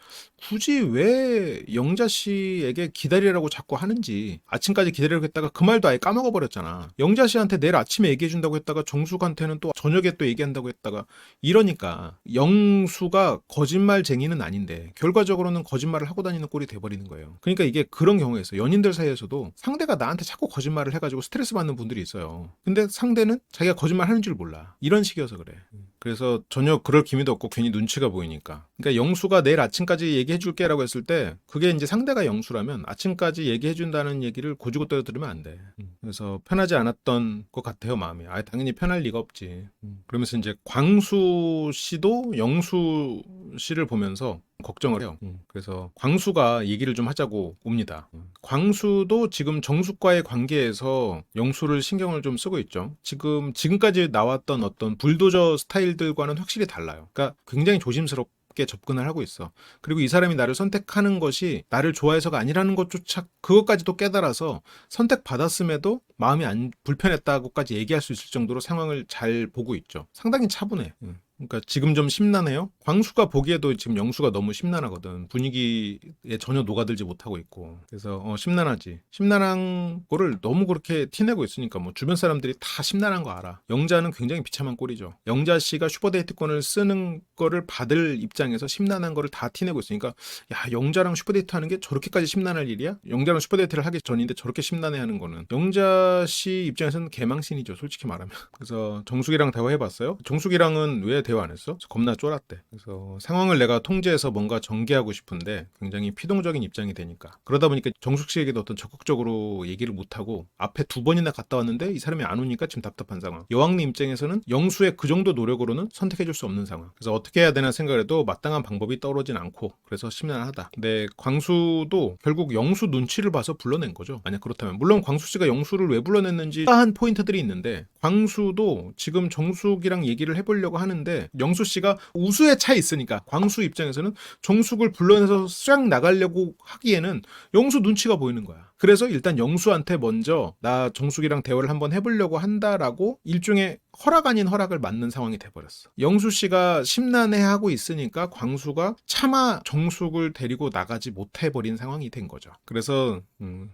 굳이 왜 영자 씨에게 기다리라고 자꾸 하는지. 아침까지 기다리라고 했다가 그 말도 아예 까먹어 버렸잖아. 영자 씨한테 내일 아침에 얘기해 준다고 했다가 정숙한테는 또 저녁에 또 얘기한다고 했다가, 이러니까 영수가 거짓말쟁이는 아닌데 결과적으로는 거짓말을 하고 다니는 꼴이 돼버리는 거예요. 그러니까 이게 그런 경우에 있어요. 연인들 사이에서도 상대가 나한테 자꾸 거짓말을 해가지고 스트레스 받는 분들이 있어요. 근데 상대는 자기가 거짓말 하는 줄 몰라. 이런 식이어서 그래. 그래서 전혀 그럴 기미도 없고 괜히 눈치가 보이니까. 그러니까 영수가 내일 아침까지 얘기해 줄게라고 했을 때, 그게 이제 상대가 영수라면 아침까지 얘기해 준다는 얘기를 고지고대로 들으면 안 돼. 그래서 편하지 않았던 것 같아요, 마음이. 당연히 편할 리가 없지. 그러면서 이제 광수 씨도 영수 씨를 보면서 걱정을 해요. 그래서 광수가 얘기를 좀 하자고 옵니다. 광수도 지금 정숙과의 관계에서 영수를 신경을 좀 쓰고 있죠. 지금까지 나왔던 어떤 불도저 스타일들과는 확실히 달라요. 그러니까 굉장히 조심스럽게 접근을 하고 있어. 그리고 이 사람이 나를 선택하는 것이 나를 좋아해서가 아니라는 것조차, 그것까지도 깨달아서 선택받았음에도 마음이 안 불편했다고까지 얘기할 수 있을 정도로 상황을 잘 보고 있죠. 상당히 차분해. 그러니까 지금 좀 심란해요. 광수가 보기에도 지금 영수가 너무 심란하거든. 분위기에 전혀 녹아들지 못하고 있고. 그래서 심란하지. 심란한 거를 너무 그렇게 티내고 있으니까 뭐 주변 사람들이 다 심란한 거 알아. 영자는 굉장히 비참한 꼴이죠. 영자 씨가 슈퍼데이트권을 쓰는 거를 받을 입장에서 심란한 거를 다 티내고 있으니까, 야, 영자랑 슈퍼데이트 하는 게 저렇게까지 심란할 일이야? 영자랑 슈퍼데이트를 하기 전인데 저렇게 심란해 하는 거는. 영자 씨 입장에서는 개망신이죠, 솔직히 말하면. 그래서 정숙이랑 대화해봤어요. 정숙이랑은 왜 대화 안 했어? 겁나 쫄았대. 그래서 상황을 내가 통제해서 뭔가 전개하고 싶은데 굉장히 피동적인 입장이 되니까, 그러다 보니까 정숙 씨에게도 어떤 적극적으로 얘기를 못하고 앞에 2번이나 갔다 왔는데 이 사람이 안 오니까 지금 답답한 상황. 여왕님 입장에서는 영수의 그 정도 노력으로는 선택해줄 수 없는 상황. 그래서 어떻게 해야 되나 생각을 해도 마땅한 방법이 떠오르진 않고, 그래서 심란하다. 근데 광수도 결국 영수 눈치를 봐서 불러낸 거죠. 만약 그렇다면. 물론 광수 씨가 영수를 왜 불러냈는지 한 포인트들이 있는데, 광수도 지금 정숙이랑 얘기를 해보려고 하는데 영수 씨가 우수에 차 있으니까 광수 입장에서는 정숙을 불러내서 쫙 나가려고 하기에는 영수 눈치가 보이는 거야. 그래서 일단 영수한테 먼저 나 정숙이랑 대화를 한번 해보려고 한다라고 일종의 허락 아닌 허락을 맞는 상황이 돼버렸어. 영수 씨가 심란해하고 있으니까 광수가 차마 정숙을 데리고 나가지 못해버린 상황이 된 거죠. 그래서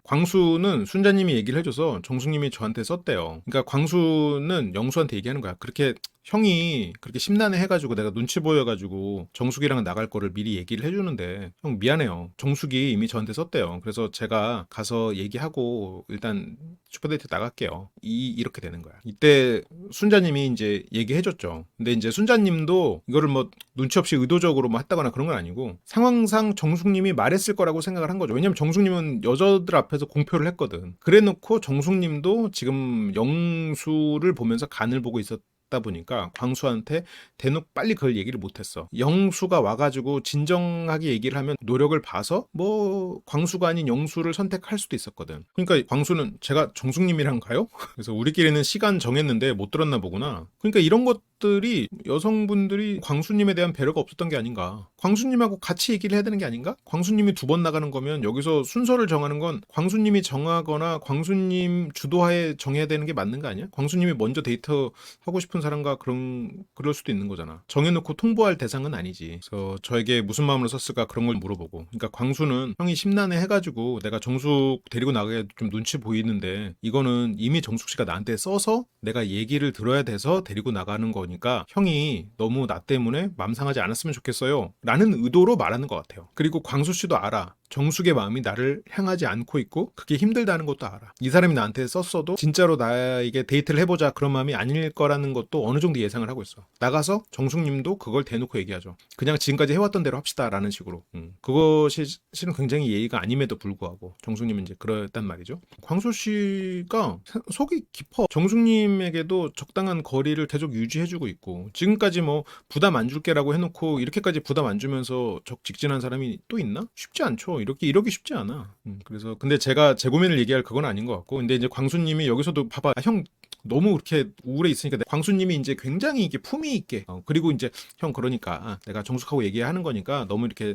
광수는 순자님이 얘기를 해줘서 정숙님이 저한테 썼대요. 그러니까 광수는 영수한테 얘기하는 거야. 그렇게 형이 그렇게 심란해 해가지고 내가 눈치 보여가지고 정숙이랑 나갈 거를 미리 얘기를 해주는데, 형 미안해요. 정숙이 이미 저한테 썼대요. 그래서 제가 가서 얘기하고 일단 슈퍼데이트 나갈게요. 이렇게 되는 거야. 이때 순자님이 이제 얘기해줬죠. 근데 이제 순자님도 이거를 뭐 눈치 없이 의도적으로 뭐 했다거나 그런 건 아니고, 상황상 정숙님이 말했을 거라고 생각을 한 거죠. 왜냐면 정숙님은 여자들 앞에서 공표를 했거든. 그래 놓고 정숙님도 지금 영수를 보면서 간을 보고 있었 같다 보니까 광수한테 대놓고 빨리 그걸 얘기를 못했어. 영수가 와가지고 진정하게 얘기를 하면 노력을 봐서 뭐 광수가 아닌 영수를 선택할 수도 있었거든. 그러니까 광수는 제가 정숙님이랑 가요? 그래서 우리끼리는 시간 정했는데 못 들었나 보구나. 그러니까 이런 것들이 여성분들이 광수님에 대한 배려가 없었던 게 아닌가. 광수님하고 같이 얘기를 해야 되는 게 아닌가? 광수님이 2번 나가는 거면 여기서 순서를 정하는 건 광수님이 정하거나 광수님 주도하에 정해야 되는 게 맞는 거 아니야? 광수님이 먼저 데이트 하고 싶은 사람과 그럴 수도 있는 거잖아. 정해놓고 통보할 대상은 아니지. 그래서 저에게 무슨 마음으로 썼을까 그런 걸 물어보고. 그러니까 광수는 형이 심란해 해가지고 내가 정숙 데리고 나가게 좀 눈치 보이는데 이거는 이미 정숙 씨가 나한테 써서 내가 얘기를 들어야 돼서 데리고 나가는 거니까 형이 너무 나 때문에 맘 상하지 않았으면 좋겠어요. 라는 의도로 말하는 것 같아요. 그리고 광수 씨도 알아. 정숙의 마음이 나를 향하지 않고 있고 그게 힘들다는 것도 알아. 이 사람이 나한테 썼어도 진짜로 나에게 데이트를 해보자 그런 마음이 아닐 거라는 것도 어느 정도 예상을 하고 있어. 나가서 정숙님도 그걸 대놓고 얘기하죠. 그냥 지금까지 해왔던 대로 합시다 라는 식으로. 그것이 실은 굉장히 예의가 아님에도 불구하고 정숙님은 이제 그랬단 말이죠. 광수 씨가 속이 깊어. 정숙님에게도 적당한 거리를 계속 유지해주고 있고 지금까지 뭐 부담 안 줄게라고 해놓고 이렇게까지 부담 안 주면서 직진한 사람이 또 있나? 쉽지 않죠. 이러기 쉽지 않아. 그래서 근데 제가 제 고민을 얘기할 그건 아닌 것 같고 근데 이제 광수님이 여기서도 봐봐 형 너무 그렇게 우울해 있으니까 광수님이 이제 굉장히 이게 품위 있게 그리고 이제 형 그러니까 내가 정숙하고 얘기하는 거니까 너무 이렇게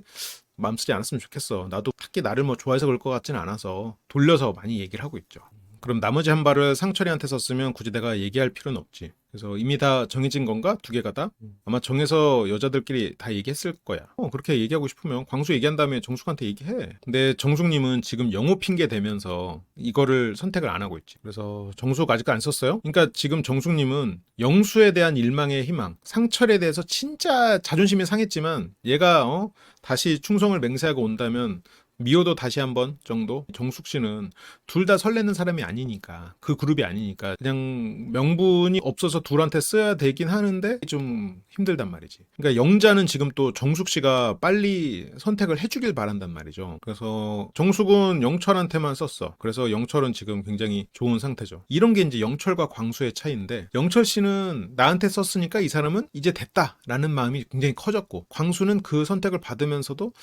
마음 쓰지 않았으면 좋겠어. 나도 딱히 나를 뭐 좋아해서 그럴 것 같지는 않아서 돌려서 많이 얘기를 하고 있죠. 그럼 나머지 한 발을 상철이한테 썼으면 굳이 내가 얘기할 필요는 없지. 그래서 이미 다 정해진 건가? 2개가 다? 아마 정해서 여자들끼리 다 얘기했을 거야. 그렇게 얘기하고 싶으면 광수 얘기한 다음에 정숙한테 얘기해. 근데 정숙님은 지금 영호 핑계 대면서 이거를 선택을 안 하고 있지. 그래서 정숙 아직 안 썼어요? 그러니까 지금 정숙님은 영수에 대한 일망의 희망, 상철에 대해서 진짜 자존심이 상했지만 얘가 다시 충성을 맹세하고 온다면 미호도 다시 한번 정도? 정숙 씨는 둘 다 설레는 사람이 아니니까 그 그룹이 아니니까 그냥 명분이 없어서 둘한테 써야 되긴 하는데 좀 힘들단 말이지. 그러니까 영자는 지금 또 정숙 씨가 빨리 선택을 해주길 바란단 말이죠. 그래서 정숙은 영철한테만 썼어. 그래서 영철은 지금 굉장히 좋은 상태죠. 이런 게 이제 영철과 광수의 차이인데 영철 씨는 나한테 썼으니까 이 사람은 이제 됐다라는 마음이 굉장히 커졌고 광수는 그 선택을 받으면서도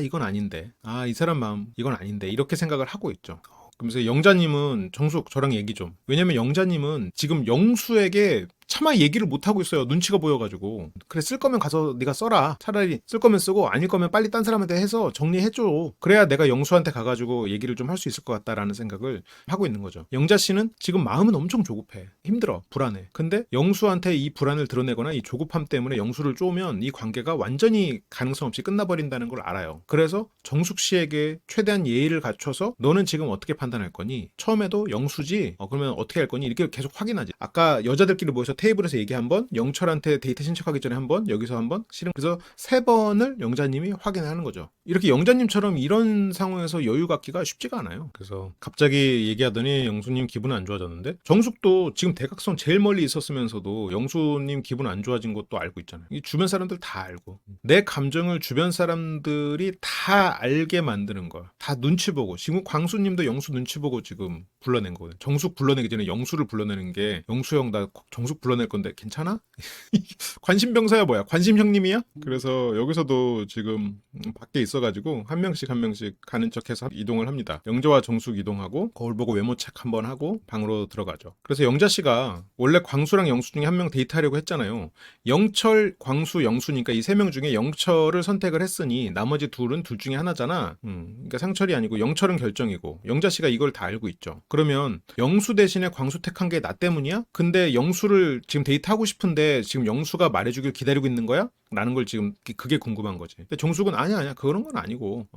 이건 아닌데 이 사람 마음 이건 아닌데 이렇게 생각을 하고 있죠. 그러면서 영자님은 정숙 저랑 얘기 좀. 왜냐면 영자님은 지금 영수에게 차마 얘기를 못하고 있어요. 눈치가 보여가지고. 그래 쓸 거면 가서 네가 써라. 차라리 쓸 거면 쓰고 아닐 거면 빨리 딴 사람한테 해서 정리해줘. 그래야 내가 영수한테 가가지고 얘기를 좀 할 수 있을 것 같다라는 생각을 하고 있는 거죠. 영자 씨는 지금 마음은 엄청 조급해. 힘들어. 불안해. 근데 영수한테 이 불안을 드러내거나 이 조급함 때문에 영수를 쪼면 이 관계가 완전히 가능성 없이 끝나버린다는 걸 알아요. 그래서 정숙 씨에게 최대한 예의를 갖춰서 너는 지금 어떻게 판단할 거니? 처음에도 영수지? 그러면 어떻게 할 거니? 이렇게 계속 확인하지. 아까 여자들끼리 모여서 테이블에서 얘기 한번, 영철한테 데이트 신청하기 전에 한번, 여기서 한번, 실은 그래서 3번을 영자님이 확인하는 거죠. 이렇게 영자님처럼 이런 상황에서 여유 갖기가 쉽지가 않아요. 그래서 갑자기 얘기하더니 영수님 기분 안 좋아졌는데 정숙도 지금 대각선 제일 멀리 있었으면서도 영수님 기분 안 좋아진 것도 알고 있잖아요. 이 주변 사람들 다 알고 내 감정을 주변 사람들이 다 알게 만드는 거야. 다 눈치 보고 지금 광수님도 영수 눈치 보고 지금 불러낸 거거든. 정숙 불러내기 전에 영수를 불러내는 게 영수 형 나 정숙 불러낼 건데 괜찮아? 관심병사야 뭐야? 관심 형님이야? 그래서 여기서도 지금 밖에 있어가지고 한 명씩 가는 척해서 이동을 합니다. 영자와 정숙 이동하고 거울 보고 외모 체크 한번 하고 방으로 들어가죠. 그래서 영자 씨가 원래 광수랑 영수 중에 한 명 데이트하려고 했잖아요. 영철, 광수, 영수니까 이 3명 중에 영철을 선택을 했으니 나머지 둘은 둘 중에 하나잖아. 그러니까 상철이 아니고 영철은 결정이고 영자 씨가 이걸 다 알고 있죠. 그러면 영수 대신에 광수 택한 게 나 때문이야? 근데 영수를 지금 데이트하고 싶은데 지금 영수가 말해주길 기다리고 있는 거야? 라는 걸 지금 그게 궁금한 거지. 근데 정숙은 아니야 그런 건 아니고.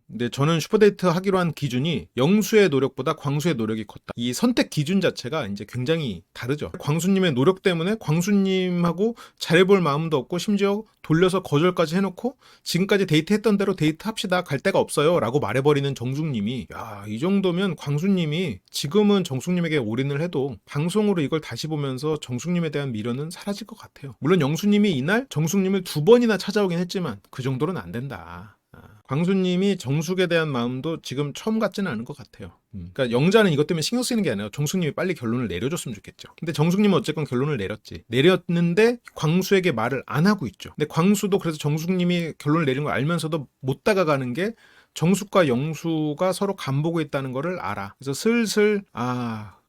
근데 저는 슈퍼데이트 하기로 한 기준이 영수의 노력보다 광수의 노력이 컸다. 이 선택 기준 자체가 이제 굉장히 다르죠. 광수님의 노력 때문에 광수님하고 잘해볼 마음도 없고 심지어 돌려서 거절까지 해놓고 지금까지 데이트했던 대로 데이트합시다 갈 데가 없어요 라고 말해버리는 정숙님이 이 정도면 광수님이 지금은 정숙님에게 올인을 해도 방송으로 이걸 다시 보면서 정숙님에 대한 미련은 사라질 것 같아요. 물론 영수님이 이날 정숙님을 2번이나 찾아오긴 했지만 그 정도는 안 된다. 광수님이 정숙에 대한 마음도 지금 처음 같지는 않은 것 같아요. 그러니까 영자는 이것 때문에 신경 쓰이는 게 아니라 정숙님이 빨리 결론을 내려줬으면 좋겠죠. 근데 정숙님은 어쨌건 결론을 내렸지. 내렸는데 광수에게 말을 안 하고 있죠. 근데 광수도 그래서 정숙님이 결론을 내린 걸 알면서도 못 다가가는 게 정숙과 영수가 서로 간보고 있다는 거를 알아. 그래서 슬슬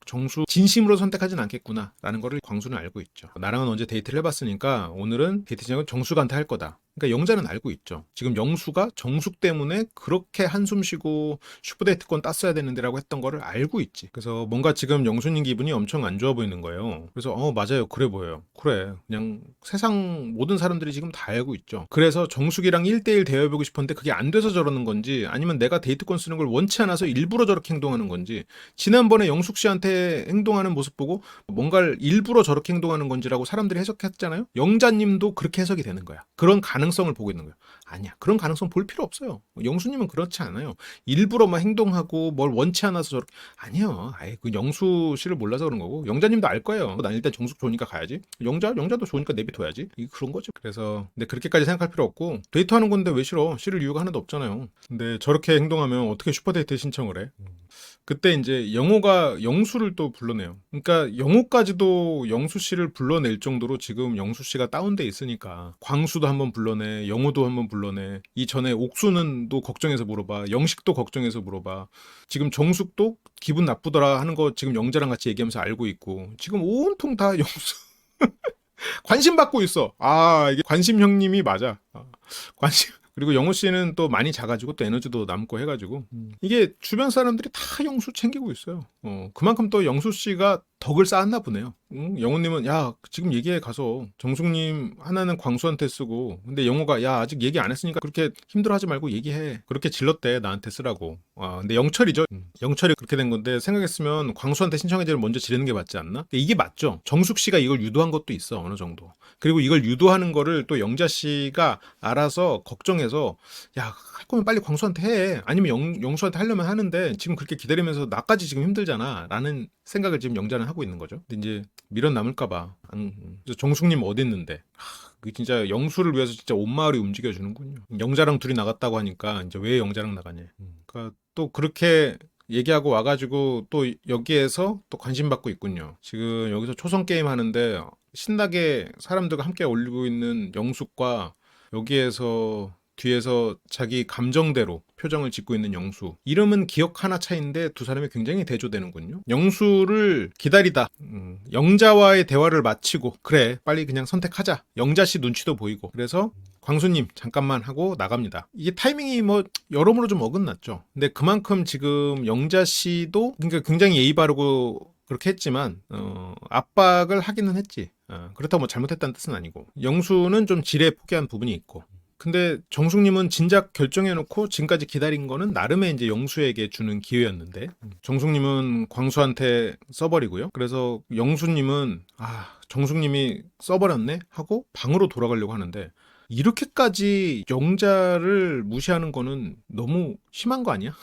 정수 진심으로 선택하진 않겠구나 라는 거를 광수는 알고 있죠. 나랑은 언제 데이트를 해봤으니까 오늘은 데이트 시작은 정숙한테 할 거다. 그러니까 영자는 알고 있죠. 지금 영수가 정숙 때문에 그렇게 한숨 쉬고 슈퍼데이트권 땄어야 되는데라고 했던 거를 알고 있지. 그래서 뭔가 지금 영수님 기분이 엄청 안 좋아 보이는 거예요. 그래서 맞아요, 그래 보여요. 그래, 그냥 세상 모든 사람들이 지금 다 알고 있죠. 그래서 정숙이랑 1대1 대화해보고 싶었는데 그게 안 돼서 저러는 건지, 아니면 내가 데이트권 쓰는 걸 원치 않아서 일부러 저렇게 행동하는 건지, 지난번에 영숙 씨한테 행동하는 모습 보고 뭔가를 일부러 저렇게 행동하는 건지라고 사람들이 해석했잖아요. 영자님도 그렇게 해석이 되는 거야. 그런 가능성을 보고 있는 거야. 아니야, 그런 가능성 볼 필요 없어요. 영수님은 그렇지 않아요. 일부러 막 행동하고 뭘 원치 않아서 저렇게. 아니요, 아예 그 영수 씨를 몰라서 그런 거고, 영자님도 알 거예요. 난 일단 정숙 좋으니까 가야지. 영자도 좋으니까 내비둬야지. 그런 거죠. 그래서 근데 그렇게까지 생각할 필요 없고, 데이트하는 건데 왜 싫어? 싫을 이유가 하나도 없잖아요. 근데 저렇게 행동하면 어떻게 슈퍼데이트 신청을 해? 그때 이제 영호가 영수를 또 불러내요. 그러니까 영호까지도 영수 씨를 불러낼 정도로 지금 영수 씨가 다운돼 있으니까 광수도 한번 불러내, 영호도 한번 불러내. 이 전에 옥수는 또 걱정해서 물어봐, 영식도 걱정해서 물어봐. 지금 정숙도 기분 나쁘더라 하는 거 지금 영자랑 같이 얘기하면서 알고 있고, 지금 온통 다 영수 관심 받고 있어. 이게 관심 형님이 맞아. 관심. 그리고 영호 씨는 또 많이 작아지고 또 에너지도 남고 해가지고 이게 주변 사람들이 다 영수 챙기고 있어요. 그만큼 또 영수 씨가 덕을 쌓았나 보네요. 영호님은 야 지금 얘기해 가서 정숙님 하나는 광수한테 쓰고, 근데 영호가 야 아직 얘기 안 했으니까 그렇게 힘들어하지 말고 얘기해. 그렇게 질렀대 나한테 쓰라고. 근데 영철이죠. 영철이 그렇게 된 건데 생각했으면 광수한테 신청해지를 먼저 지르는 게 맞지 않나? 근데 이게 맞죠. 정숙 씨가 이걸 유도한 것도 있어 어느 정도. 그리고 이걸 유도하는 거를 또 영자 씨가 알아서 걱정해서 야 할 거면 빨리 광수한테 해. 아니면 영수한테 하려면 하는데 지금 그렇게 기다리면서 나까지 지금 힘들잖아 라는 생각을 지금 영자는 하고 있는 거죠. 근데 이제 미련 남을까봐. 정숙님 어디 있는데? 그 진짜 영수를 위해서 진짜 온 마을이 움직여주는군요. 영자랑 둘이 나갔다고 하니까 이제 왜 영자랑 나가냐. 그러니까 또 그렇게 얘기하고 와가지고 또 여기에서 또 관심 받고 있군요. 지금 여기서 초성 게임 하는데 신나게 사람들과 함께 올리고 있는 영숙과 여기에서 뒤에서 자기 감정대로 표정을 짓고 있는 영수. 이름은 기억 하나 차이인데 두 사람이 굉장히 대조되는군요. 영수를 기다리다 영자와의 대화를 마치고 그래 빨리 그냥 선택하자. 영자씨 눈치도 보이고 그래서 광수님 잠깐만 하고 나갑니다. 이게 타이밍이 뭐 여러모로 좀 어긋났죠. 근데 그만큼 지금 영자씨도 그러니까 굉장히 예의 바르고 그렇게 했지만 압박을 하기는 했지. 그렇다고 뭐 잘못했다는 뜻은 아니고, 영수는 좀 지레 포기한 부분이 있고, 근데 정숙님은 진작 결정해놓고 지금까지 기다린 거는 나름의 이제 영수에게 주는 기회였는데, 정숙님은 광수한테 써버리고요. 그래서 영수님은 정숙님이 써버렸네 하고 방으로 돌아가려고 하는데, 이렇게까지 영자를 무시하는 거는 너무 심한 거 아니야?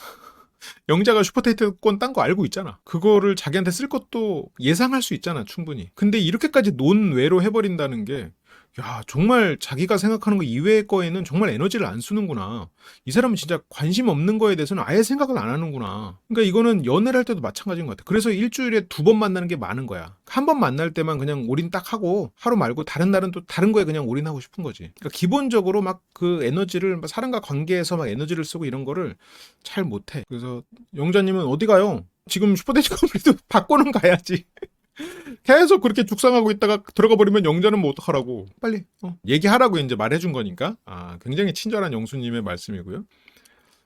영자가 슈퍼데이트권 딴 거 알고 있잖아. 그거를 자기한테 쓸 것도 예상할 수 있잖아, 충분히. 근데 이렇게까지 논외로 해버린다는 게, 야, 정말 자기가 생각하는 거 이외의 거에는 정말 에너지를 안 쓰는구나. 이 사람은 진짜 관심 없는 거에 대해서는 아예 생각을 안 하는구나. 그러니까 이거는 연애를 할 때도 마찬가지인 것 같아. 그래서 일주일에 2번 만나는 게 많은 거야. 한 번 만날 때만 그냥 올인 딱 하고 하루 말고 다른 날은 또 다른 거에 그냥 올인하고 싶은 거지. 그러니까 기본적으로 막 그 에너지를 사람과 관계에서 막 에너지를 쓰고 이런 거를 잘 못해. 그래서 영자님은 어디 가요? 지금 슈퍼데이트 컴플리트 바꿔는 가야지. 계속 그렇게 죽상하고 있다가 들어가 버리면 영자는 뭐 어떡하라고. 빨리 얘기하라고 이제 말해준 거니까. 굉장히 친절한 영수님의 말씀이고요.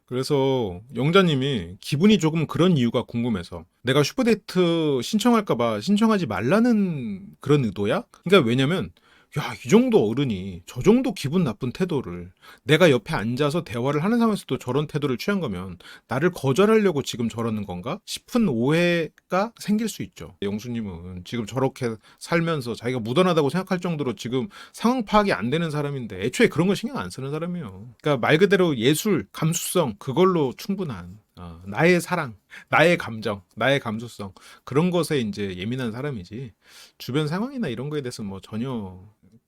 그래서 영자님이 기분이 조금 그런 이유가 궁금해서, 내가 슈퍼데이트 신청할까봐 신청하지 말라는 그런 의도야? 그러니까 왜냐면 야, 이 정도 어른이 저 정도 기분 나쁜 태도를, 내가 옆에 앉아서 대화를 하는 상황에서도 저런 태도를 취한 거면 나를 거절하려고 지금 저러는 건가 싶은 오해가 생길 수 있죠. 영수님은 지금 저렇게 살면서 자기가 무던하다고 생각할 정도로 지금 상황 파악이 안 되는 사람인데 애초에 그런 거 신경 안 쓰는 사람이에요. 그러니까 말 그대로 예술, 감수성 그걸로 충분한 나의 사랑, 나의 감정, 나의 감수성 그런 것에 이제 예민한 사람이지, 주변 상황이나 이런 거에 대해서 뭐 전혀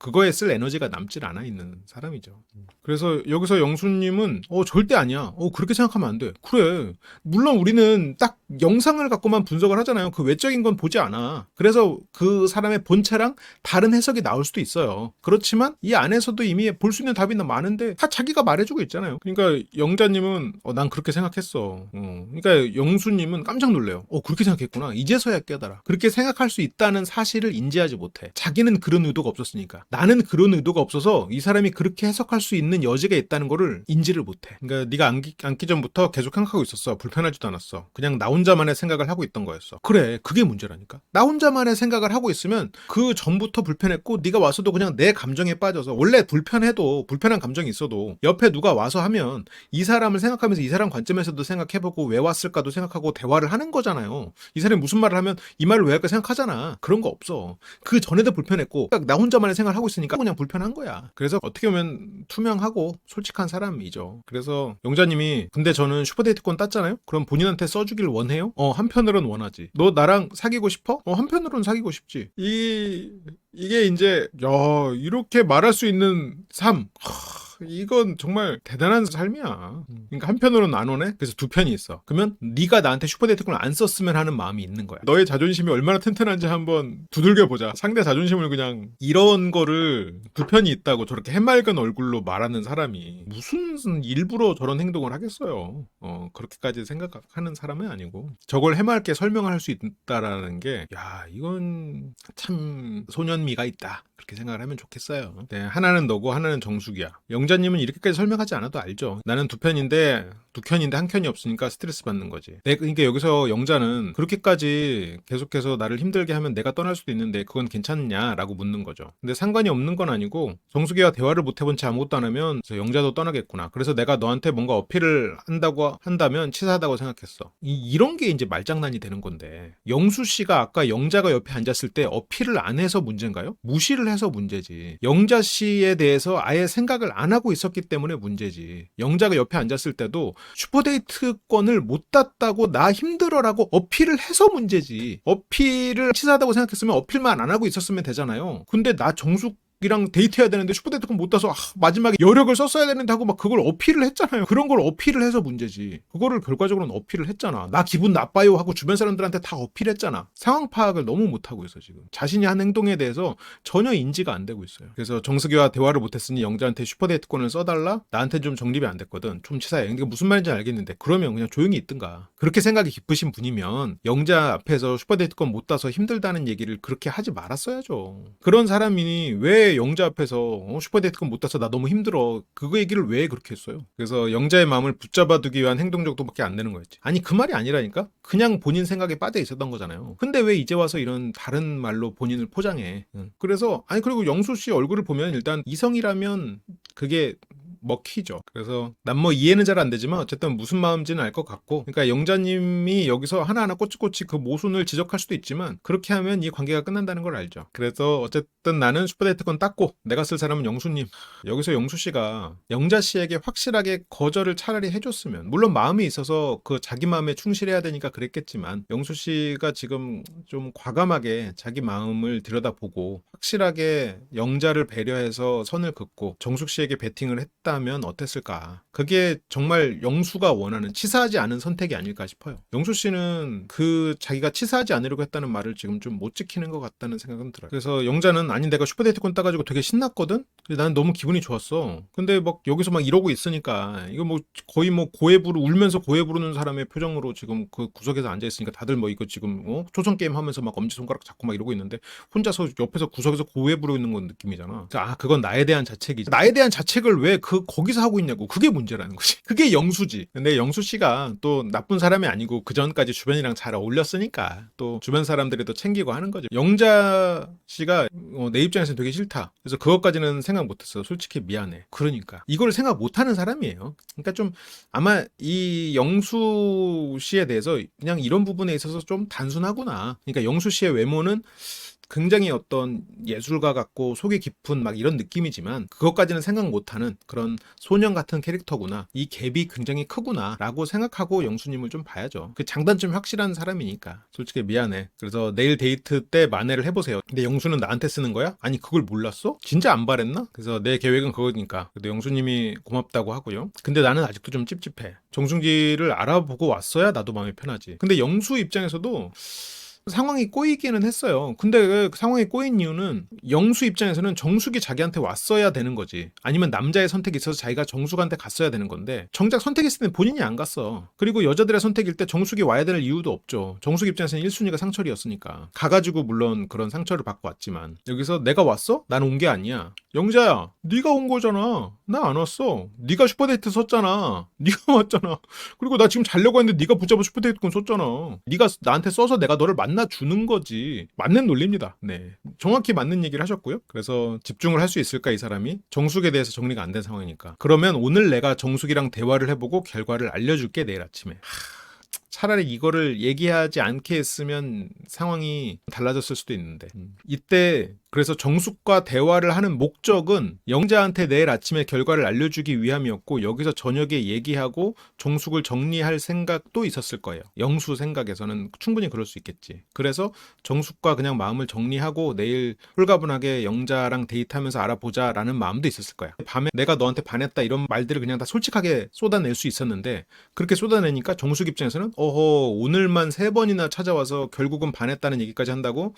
그거에 쓸 에너지가 남질 않아 있는 사람이죠. 그래서 여기서 영수님은 절대 아니야. 그렇게 생각하면 안 돼. 그래. 물론 우리는 딱 영상을 갖고만 분석을 하잖아요. 그 외적인 건 보지 않아. 그래서 그 사람의 본체랑 다른 해석이 나올 수도 있어요. 그렇지만 이 안에서도 이미 볼 수 있는 답이 많은데 다 자기가 말해주고 있잖아요. 그러니까 영자님은 난 그렇게 생각했어. 그러니까 영수님은 깜짝 놀래요. 그렇게 생각했구나. 이제서야 깨달아. 그렇게 생각할 수 있다는 사실을 인지하지 못해. 자기는 그런 의도가 없었으니까. 나는 그런 의도가 없어서 이 사람이 그렇게 해석할 수 있는 여지가 있다는 거를 인지를 못해. 그러니까 네가 앉기 전부터 계속 생각하고 있었어. 불편하지도 않았어. 그냥 나 혼자만의 생각을 하고 있던 거였어. 그래, 그게 문제라니까. 나 혼자만의 생각을 하고 있으면 그 전부터 불편했고 네가 와서도 그냥 내 감정에 빠져서, 원래 불편해도 불편한 감정이 있어도 옆에 누가 와서 하면 이 사람을 생각하면서 이 사람 관점에서도 생각해보고 왜 왔을까도 생각하고 대화를 하는 거잖아요. 이 사람이 무슨 말을 하면 이 말을 왜 할까 생각하잖아. 그런 거 없어. 그 전에도 불편했고 딱 나 혼자만의 생각을 하고 있으니까 그냥 불편한 거야. 그래서 어떻게 보면 투명하고 솔직한 사람이죠. 그래서 영자님이 근데 저는 슈퍼데이트권 땄잖아요. 그럼 본인한테 써주길 원해요? 한편으로는 원하지. 너 나랑 사귀고 싶어? 한편으로는 사귀고 싶지. 이게 이제 이렇게 말할 수 있는 삶. 이건 정말 대단한 삶이야. 그러니까 한편으로는 안 오네? 그래서 두 편이 있어. 그러면 네가 나한테 슈퍼데이트권을 안 썼으면 하는 마음이 있는 거야. 너의 자존심이 얼마나 튼튼한지 한번 두들겨보자. 상대 자존심을 그냥 이런 거를 두 편이 있다고 저렇게 해맑은 얼굴로 말하는 사람이 무슨 일부러 저런 행동을 하겠어요. 그렇게까지 생각하는 사람은 아니고 저걸 해맑게 설명할 수 있다라는 게 이건 참 소년미가 있다. 그렇게 생각을 하면 좋겠어요. 네, 하나는 너고 하나는 정숙이야. 영자님은 이렇게까지 설명하지 않아도 알죠. 나는 두 편인데 한 켠이 없으니까 스트레스 받는 거지. 그러니까 여기서 영자는 그렇게까지 계속해서 나를 힘들게 하면 내가 떠날 수도 있는데 그건 괜찮냐라고 묻는 거죠. 근데 상관이 없는 건 아니고 정숙이와 대화를 못 해본 채 아무것도 안 하면 영자도 떠나겠구나. 그래서 내가 너한테 뭔가 어필을 한다면 치사하다고 생각했어. 이런 게 이제 말장난이 되는 건데, 영수 씨가 아까 영자가 옆에 앉았을 때 어필을 안 해서 문제인가요? 무시를 해서 문제지. 영자 씨에 대해서 아예 생각을 안 하고 있었기 때문에 문제지. 영자가 옆에 앉았을 때도 슈퍼데이트권을 못 땄다고 나 힘들어라고 어필을 해서 문제지. 어필을 치사하다고 생각했으면 어필만 안 하고 있었으면 되잖아요. 근데 나 정숙 이랑 데이트해야 되는데 슈퍼데이트권 못 따서 마지막에 여력을 썼어야 되는데 하고 막 그걸 어필을 했잖아요. 그런 걸 어필을 해서 문제지. 그거를 결과적으로는 어필을 했잖아. 나 기분 나빠요 하고 주변 사람들한테 다 어필했잖아. 상황 파악을 너무 못하고 있어 지금. 자신이 한 행동에 대해서 전혀 인지가 안 되고 있어요. 그래서 정숙이와 대화를 못했으니 영자한테 슈퍼데이트권을 써달라? 나한테 좀 정립이 안 됐거든. 좀 치사해. 이게 무슨 말인지 알겠는데 그러면 그냥 조용히 있든가. 그렇게 생각이 깊으신 분이면 영자 앞에서 슈퍼데이트권 못 따서 힘들다는 얘기를 그렇게 하지 말았어야죠. 그런 사람이 왜 영자 앞에서 슈퍼데이트권 못 따서 나 너무 힘들어 그거 얘기를 왜 그렇게 했어요? 그래서 영자의 마음을 붙잡아두기 위한 행동 정도밖에 안 되는 거였지. 아니 그 말이 아니라니까? 그냥 본인 생각에 빠져 있었던 거잖아요. 근데 왜 이제 와서 이런 다른 말로 본인을 포장해? 그래서 그리고 영수 씨 얼굴을 보면 일단 이성이라면 그게 먹히죠. 그래서 난 뭐 이해는 잘 안 되지만 어쨌든 무슨 마음인지는 알 것 같고, 그러니까 영자님이 여기서 하나하나 꼬치꼬치 그 모순을 지적할 수도 있지만 그렇게 하면 이 관계가 끝난다는 걸 알죠. 그래서 어쨌든 나는 슈퍼데이트권 땄고 내가 쓸 사람은 영수님. 여기서 영수 씨가 영자 씨에게 확실하게 거절을 차라리 해줬으면, 물론 마음이 있어서 그 자기 마음에 충실해야 되니까 그랬겠지만 영수 씨가 지금 좀 과감하게 자기 마음을 들여다보고 확실하게 영자를 배려해서 선을 긋고 정숙 씨에게 베팅을 했다면 어땠을까. 그게 정말 영수가 원하는 치사하지 않은 선택이 아닐까 싶어요. 영수 씨는 그 자기가 치사하지 않으려고 했다는 말을 지금 좀 못 지키는 것 같다는 생각은 들어요. 그래서 영자는 아니 내가 슈퍼데이트권 따가지고 되게 신났거든? 나는 너무 기분이 좋았어. 근데 막 여기서 막 이러고 있으니까 이거 뭐 거의 뭐 울면서 고해 부르는 사람의 표정으로 지금 그 구석에서 앉아있으니까 다들 뭐 이거 지금 초성게임 하면서 막 엄지손가락 잡고 막 이러고 있는데 혼자서 옆에서 구석에서 고해 부르고 있는 건 느낌이잖아. 그건 나에 대한 자책이지. 나에 대한 자책을 왜 거기서 하고 있냐고. 그게 문제라는 거지. 그게 영수지. 근데 영수 씨가 또 나쁜 사람이 아니고 그 전까지 주변이랑 잘 어울렸으니까 또 주변 사람들이 또 챙기고 하는 거죠. 영자 씨가 내 입장에서는 되게 싫다. 그래서 그것까지는 생각 못했어. 솔직히 미안해. 그러니까 이걸 생각 못하는 사람이에요. 그러니까 좀 아마 이 영수 씨에 대해서 그냥 이런 부분에 있어서 좀 단순하구나. 그러니까 영수 씨의 외모는 굉장히 어떤 예술가 같고 속이 깊은 막 이런 느낌이지만 그것까지는 생각 못하는 그런 소년 같은 캐릭터구나. 이 갭이 굉장히 크구나 라고 생각하고 영수님을 좀 봐야죠. 그 장단점이 확실한 사람이니까. 솔직히 미안해. 그래서 내일 데이트 때 만회를 해보세요. 근데 영수는 나한테 쓰는 거야? 아니 그걸 몰랐어? 진짜 안 바랬나? 그래서 내 계획은 그거니까. 그래도 영수님이 고맙다고 하고요. 근데 나는 아직도 좀 찝찝해. 정승지를 알아보고 왔어야 나도 마음이 편하지. 근데 영수 입장에서도 상황이 꼬이기는 했어요. 근데 그 상황이 꼬인 이유는 영수 입장에서는 정숙이 자기한테 왔어야 되는 거지. 아니면 남자의 선택이 있어서 자기가 정숙한테 갔어야 되는 건데 정작 선택했을 때는 본인이 안 갔어. 그리고 여자들의 선택일 때 정숙이 와야 될 이유도 없죠. 정숙 입장에서는 1순위가 상철이었으니까. 가가지고 물론 그런 상처를 받고 왔지만 여기서 내가 왔어? 난 온 게 아니야. 영자야, 네가 온 거잖아. 나 안 왔어. 네가 슈퍼데이트 썼잖아. 네가 왔잖아. 그리고 나 지금 자려고 했는데 네가 붙잡아 슈퍼데이트권 썼잖아. 네가 나한테 써서 내가 너를 만나주는 거지. 맞는 논리입니다. 네, 정확히 맞는 얘기를 하셨고요. 그래서 집중을 할 수 있을까 이 사람이? 정숙에 대해서 정리가 안 된 상황이니까. 그러면 오늘 내가 정숙이랑 대화를 해보고 결과를 알려줄게 내일 아침에. 차라리 이거를 얘기하지 않게 했으면 상황이 달라졌을 수도 있는데 이때 그래서 정숙과 대화를 하는 목적은 영자한테 내일 아침에 결과를 알려주기 위함이었고 여기서 저녁에 얘기하고 정숙을 정리할 생각도 있었을 거예요. 영수 생각에서는 충분히 그럴 수 있겠지. 그래서 정숙과 그냥 마음을 정리하고 내일 홀가분하게 영자랑 데이트하면서 알아보자라는 마음도 있었을 거야. 밤에 내가 너한테 반했다 이런 말들을 그냥 다 솔직하게 쏟아낼 수 있었는데 그렇게 쏟아내니까 정숙 입장에서는 오늘만 3번이나 찾아와서 결국은 반했다는 얘기까지 한다고?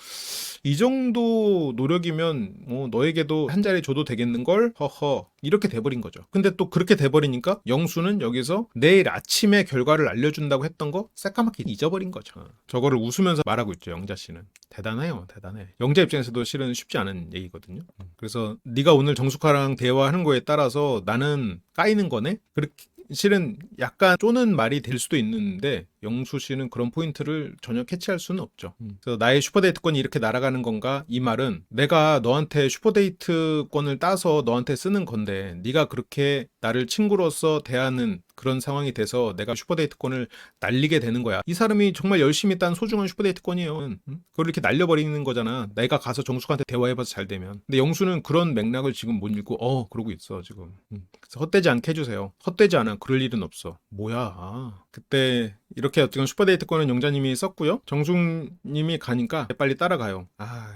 이 정도 노력이면 너에게도 한 자리 줘도 되겠는걸? 허허. 이렇게 돼버린 거죠. 근데 또 그렇게 돼버리니까 영수는 여기서 내일 아침에 결과를 알려준다고 했던 거 새까맣게 잊어버린 거죠. 저거를 웃으면서 말하고 있죠. 영자 씨는. 대단해요. 대단해. 영자 입장에서도 실은 쉽지 않은 얘기거든요. 그래서 네가 오늘 정숙화랑 대화하는 거에 따라서 나는 까이는 거네? 그렇게 실은 약간 쪼는 말이 될 수도 있는데 영수 씨는 그런 포인트를 전혀 캐치할 수는 없죠. 그래서 나의 슈퍼데이트권이 이렇게 날아가는 건가? 이 말은 내가 너한테 슈퍼데이트권을 따서 너한테 쓰는 건데 네가 그렇게 나를 친구로서 대하는 그런 상황이 돼서 내가 슈퍼데이트권을 날리게 되는 거야. 이 사람이 정말 열심히 딴 소중한 슈퍼데이트권이에요. 그걸 이렇게 날려버리는 거잖아. 내가 가서 정숙한테 대화해봐서 잘 되면. 근데 영수는 그런 맥락을 지금 못 읽고 그러고 있어 지금. 그래서 헛되지 않게 해주세요. 헛되지 않아. 그럴 일은 없어. 뭐야. 그때 이렇게 어떻게 슈퍼데이트권은 영자님이 썼고요. 정숙님이 가니까 빨리 따라가요.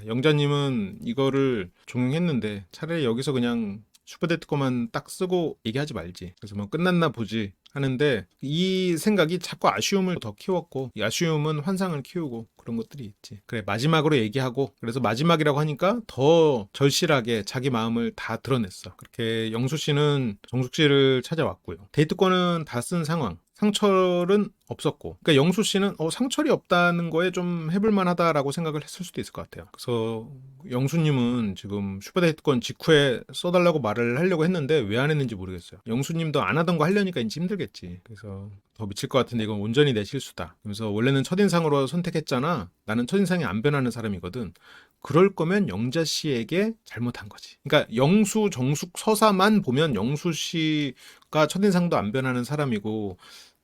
영자님은 이거를 종용했는데 차라리 여기서 그냥 슈퍼데이트권만 딱 쓰고 얘기하지 말지. 그래서 뭐 끝났나 보지 하는데 이 생각이 자꾸 아쉬움을 더 키웠고 이 아쉬움은 환상을 키우고 그런 것들이 있지. 그래 마지막으로 얘기하고 그래서 마지막이라고 하니까 더 절실하게 자기 마음을 다 드러냈어. 그렇게 영수 씨는 정숙 씨를 찾아왔고요. 데이트권은 다 쓴 상황. 상철은 없었고 그러니까 영수 씨는 상철이 없다는 거에 좀 해볼만 하다라고 생각을 했을 수도 있을 것 같아요. 그래서 영수님은 지금 슈퍼데이트권 직후에 써달라고 말을 하려고 했는데 왜 안 했는지 모르겠어요. 영수님도 안 하던 거 하려니까 이제 힘들겠지. 그래서 더 미칠 것 같은데 이건 온전히 내 실수다. 그래서 원래는 첫인상으로 선택했잖아. 나는 첫인상이 안 변하는 사람이거든. 그럴 거면 영자 씨에게 잘못한 거지. 그러니까 영수, 정숙, 서사만 보면 영수 씨가 첫인상도 안 변하는 사람이고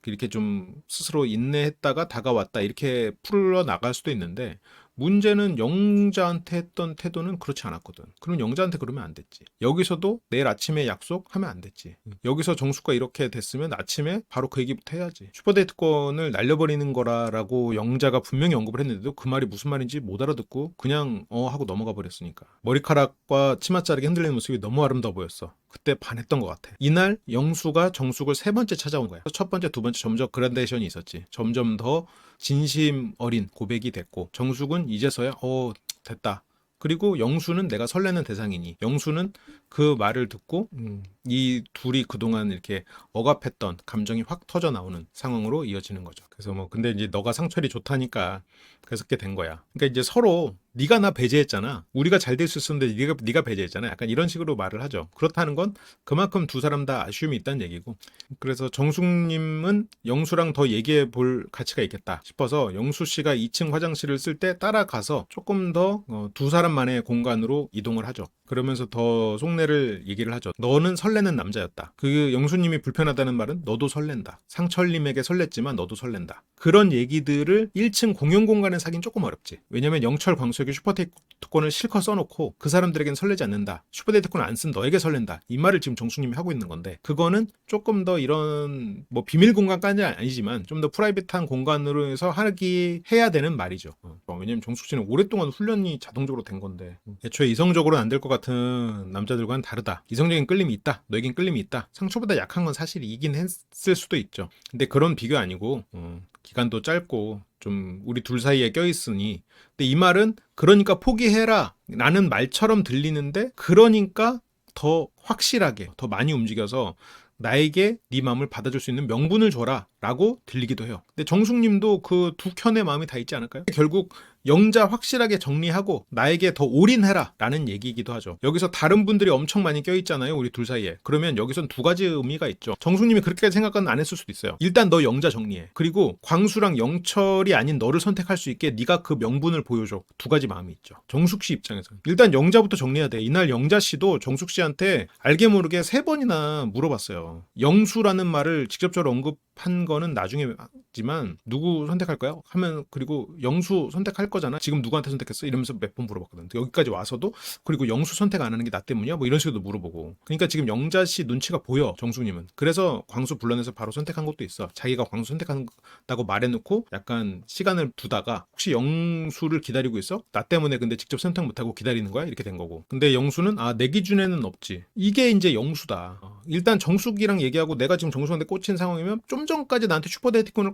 이렇게 좀 스스로 인내했다가 다가왔다 이렇게 풀어나갈 수도 있는데 문제는 영자한테 했던 태도는 그렇지 않았거든. 그럼 영자한테 그러면 안 됐지. 여기서도 내일 아침에 약속하면 안 됐지. 여기서 정숙과 이렇게 됐으면 아침에 바로 그 얘기부터 해야지. 슈퍼데이트권을 날려버리는 거라라고 영자가 분명히 언급을 했는데도 그 말이 무슨 말인지 못 알아듣고 그냥 하고 넘어가 버렸으니까. 머리카락과 치마 자르기 흔들리는 모습이 너무 아름다워 보였어. 그때 반했던 것 같아. 이날 영수가 정숙을 3번째 찾아온 거야. 첫 번째, 두 번째 점점 그라데이션이 있었지. 점점 더 진심 어린 고백이 됐고 정숙은 이제서야 됐다. 그리고 영수는 내가 설레는 대상이니 영수는 그 말을 듣고 이 둘이 그동안 이렇게 억압했던 감정이 확 터져 나오는 상황으로 이어지는 거죠. 그래서 근데 이제 너가 상철이 좋다니까 그래서 그렇게 된 거야. 그러니까 이제 서로 네가 나 배제했잖아. 우리가 잘 될 수 있었는데 네가 배제했잖아. 약간 이런 식으로 말을 하죠. 그렇다는 건 그만큼 두 사람 다 아쉬움이 있다는 얘기고. 그래서 정숙님은 영수랑 더 얘기해 볼 가치가 있겠다 싶어서 영수 씨가 2층 화장실을 쓸 때 따라가서 조금 더 두 사람만의 공간으로 이동을 하죠. 그러면서 더 속내를 얘기를 하죠. 너는 설레는 남자였다. 그 영수님이 불편하다는 말은 너도 설렌다. 상철님에게 설렜지만 너도 설렌다. 그런 얘기들을 1층 공용 공간에 사긴 조금 어렵지. 왜냐면 영철 광수에게 슈퍼데이트권을 실컷 써놓고 그 사람들에겐 설레지 않는다. 슈퍼데이트권을 안 쓴 너에게 설렌다. 이 말을 지금 정수님이 하고 있는 건데 그거는 조금 더 이런 뭐 비밀 공간까지는 아니지만 좀 더 프라이빗한 공간으로 해서 하기 해야 되는 말이죠. 왜냐면 정숙 씨는 오랫동안 훈련이 자동적으로 된 건데 애초에 이성적으로는 안 될 것 같은 남자들과는 다르다. 이성적인 끌림이 있다. 너에겐 끌림이 있다. 상처보다 약한 건 사실이긴 했을 수도 있죠. 근데 그런 비교 아니고 기간도 짧고 좀 우리 둘 사이에 껴있으니 근데 이 말은 그러니까 포기해라 라는 말처럼 들리는데 그러니까 더 확실하게 더 많이 움직여서 나에게 네 마음을 받아줄 수 있는 명분을 줘라 라고 들리기도 해요. 근데 정숙님도 그 두 켠의 마음이 다 있지 않을까요? 결국 영자 확실하게 정리하고 나에게 더 올인해라 라는 얘기이기도 하죠. 여기서 다른 분들이 엄청 많이 껴있잖아요. 우리 둘 사이에. 그러면 여기선 두 가지 의미가 있죠. 정숙님이 그렇게까지 생각은 안 했을 수도 있어요. 일단 너 영자 정리해. 그리고 광수랑 영철이 아닌 너를 선택할 수 있게 네가 그 명분을 보여줘. 두 가지 마음이 있죠. 정숙 씨 입장에서는. 일단 영자부터 정리해야 돼. 이날 영자 씨도 정숙 씨한테 알게 모르게 3번이나 물어봤어요. 영수라는 말을 직접적으로 언급한 거는 나중에지만 누구 선택할까요? 하면 그리고 영수 선택할 거잖아. 지금 누구한테 선택했어? 이러면서 몇 번 물어봤거든. 여기까지 와서도 그리고 영수 선택 안 하는 게 나 때문이야? 뭐 이런 식으로 물어보고. 그러니까 지금 영자 씨 눈치가 보여. 정숙님은. 그래서 광수 불러내서 바로 선택한 것도 있어. 자기가 광수 선택한다고 말해놓고 약간 시간을 두다가 혹시 영수를 기다리고 있어? 나 때문에 근데 직접 선택 못하고 기다리는 거야? 이렇게 된 거고. 근데 영수는 내 기준에는 없지. 이게 이제 영수다. 일단 정숙이랑 얘기하고 내가 지금 정숙한테 꽂힌 상황이면 좀 전까지 나한테 슈퍼데이트권을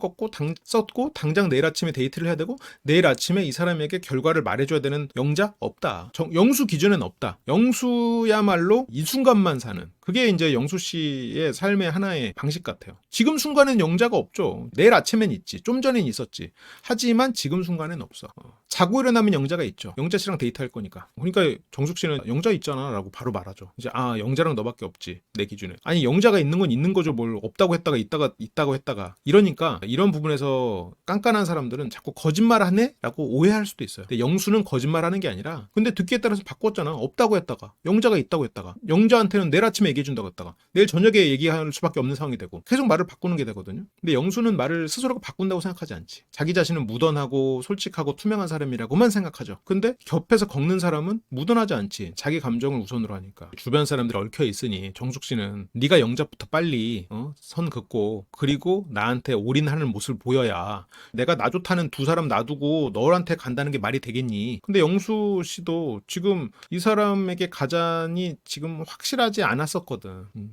썼고 당장 내일 아침에 데이트를 해야 되고 내일 아침에 이 사람에게 결과를 말해줘야 되는 영자? 없다. 영수 기준엔 없다. 영수야말로 이 순간만 사는 그게 이제 영수 씨의 삶의 하나의 방식 같아요. 지금 순간엔 영자가 없죠. 내일 아침엔 있지. 좀 전엔 있었지. 하지만 지금 순간엔 없어. 자고 일어나면 영자가 있죠. 영자 씨랑 데이트할 거니까. 그러니까 정숙 씨는 영자 있잖아 라고 바로 말하죠. 이제 영자랑 너밖에 없지. 내 기준에. 아니 영자가 있는 건 있는 거죠. 뭘 없다고 했다가 있다고 했다가. 이러니까 이런 부분에서 깐깐한 사람들은 자꾸 거짓말하네? 라고 오해할 수도 있어요. 근데 영수는 거짓말하는 게 아니라 근데 듣기에 따라서 바꿨잖아. 없다고 했다가 영자가 있다고 했다가 영자한테는 내일 아침에 얘기해준다고 했다가 내일 저녁에 얘기할 수밖에 없는 상황이 되고 계속 말을 바꾸는 게 되거든요. 근데 영수는 말을 스스로가 바꾼다고 생각하지 않지. 자기 자신은 무던하고 솔직하고 투명한 사람이라고만 생각하죠. 근데 겹에서 걷는 사람은 무던하지 않지. 자기 감정을 우선으로 하니까. 주변 사람들이 얽혀 있으니 정숙 씨는 네가 영자부터 빨리 선 긋고 그리고 나한테 올인하는 모습을 보여야 내가 나 좋다는 두 사람 놔두고 너한테 간다는 게 말이 되겠니. 근데 영수 씨도 지금 이 사람에게 가자니 지금 확실하지 않았었거든.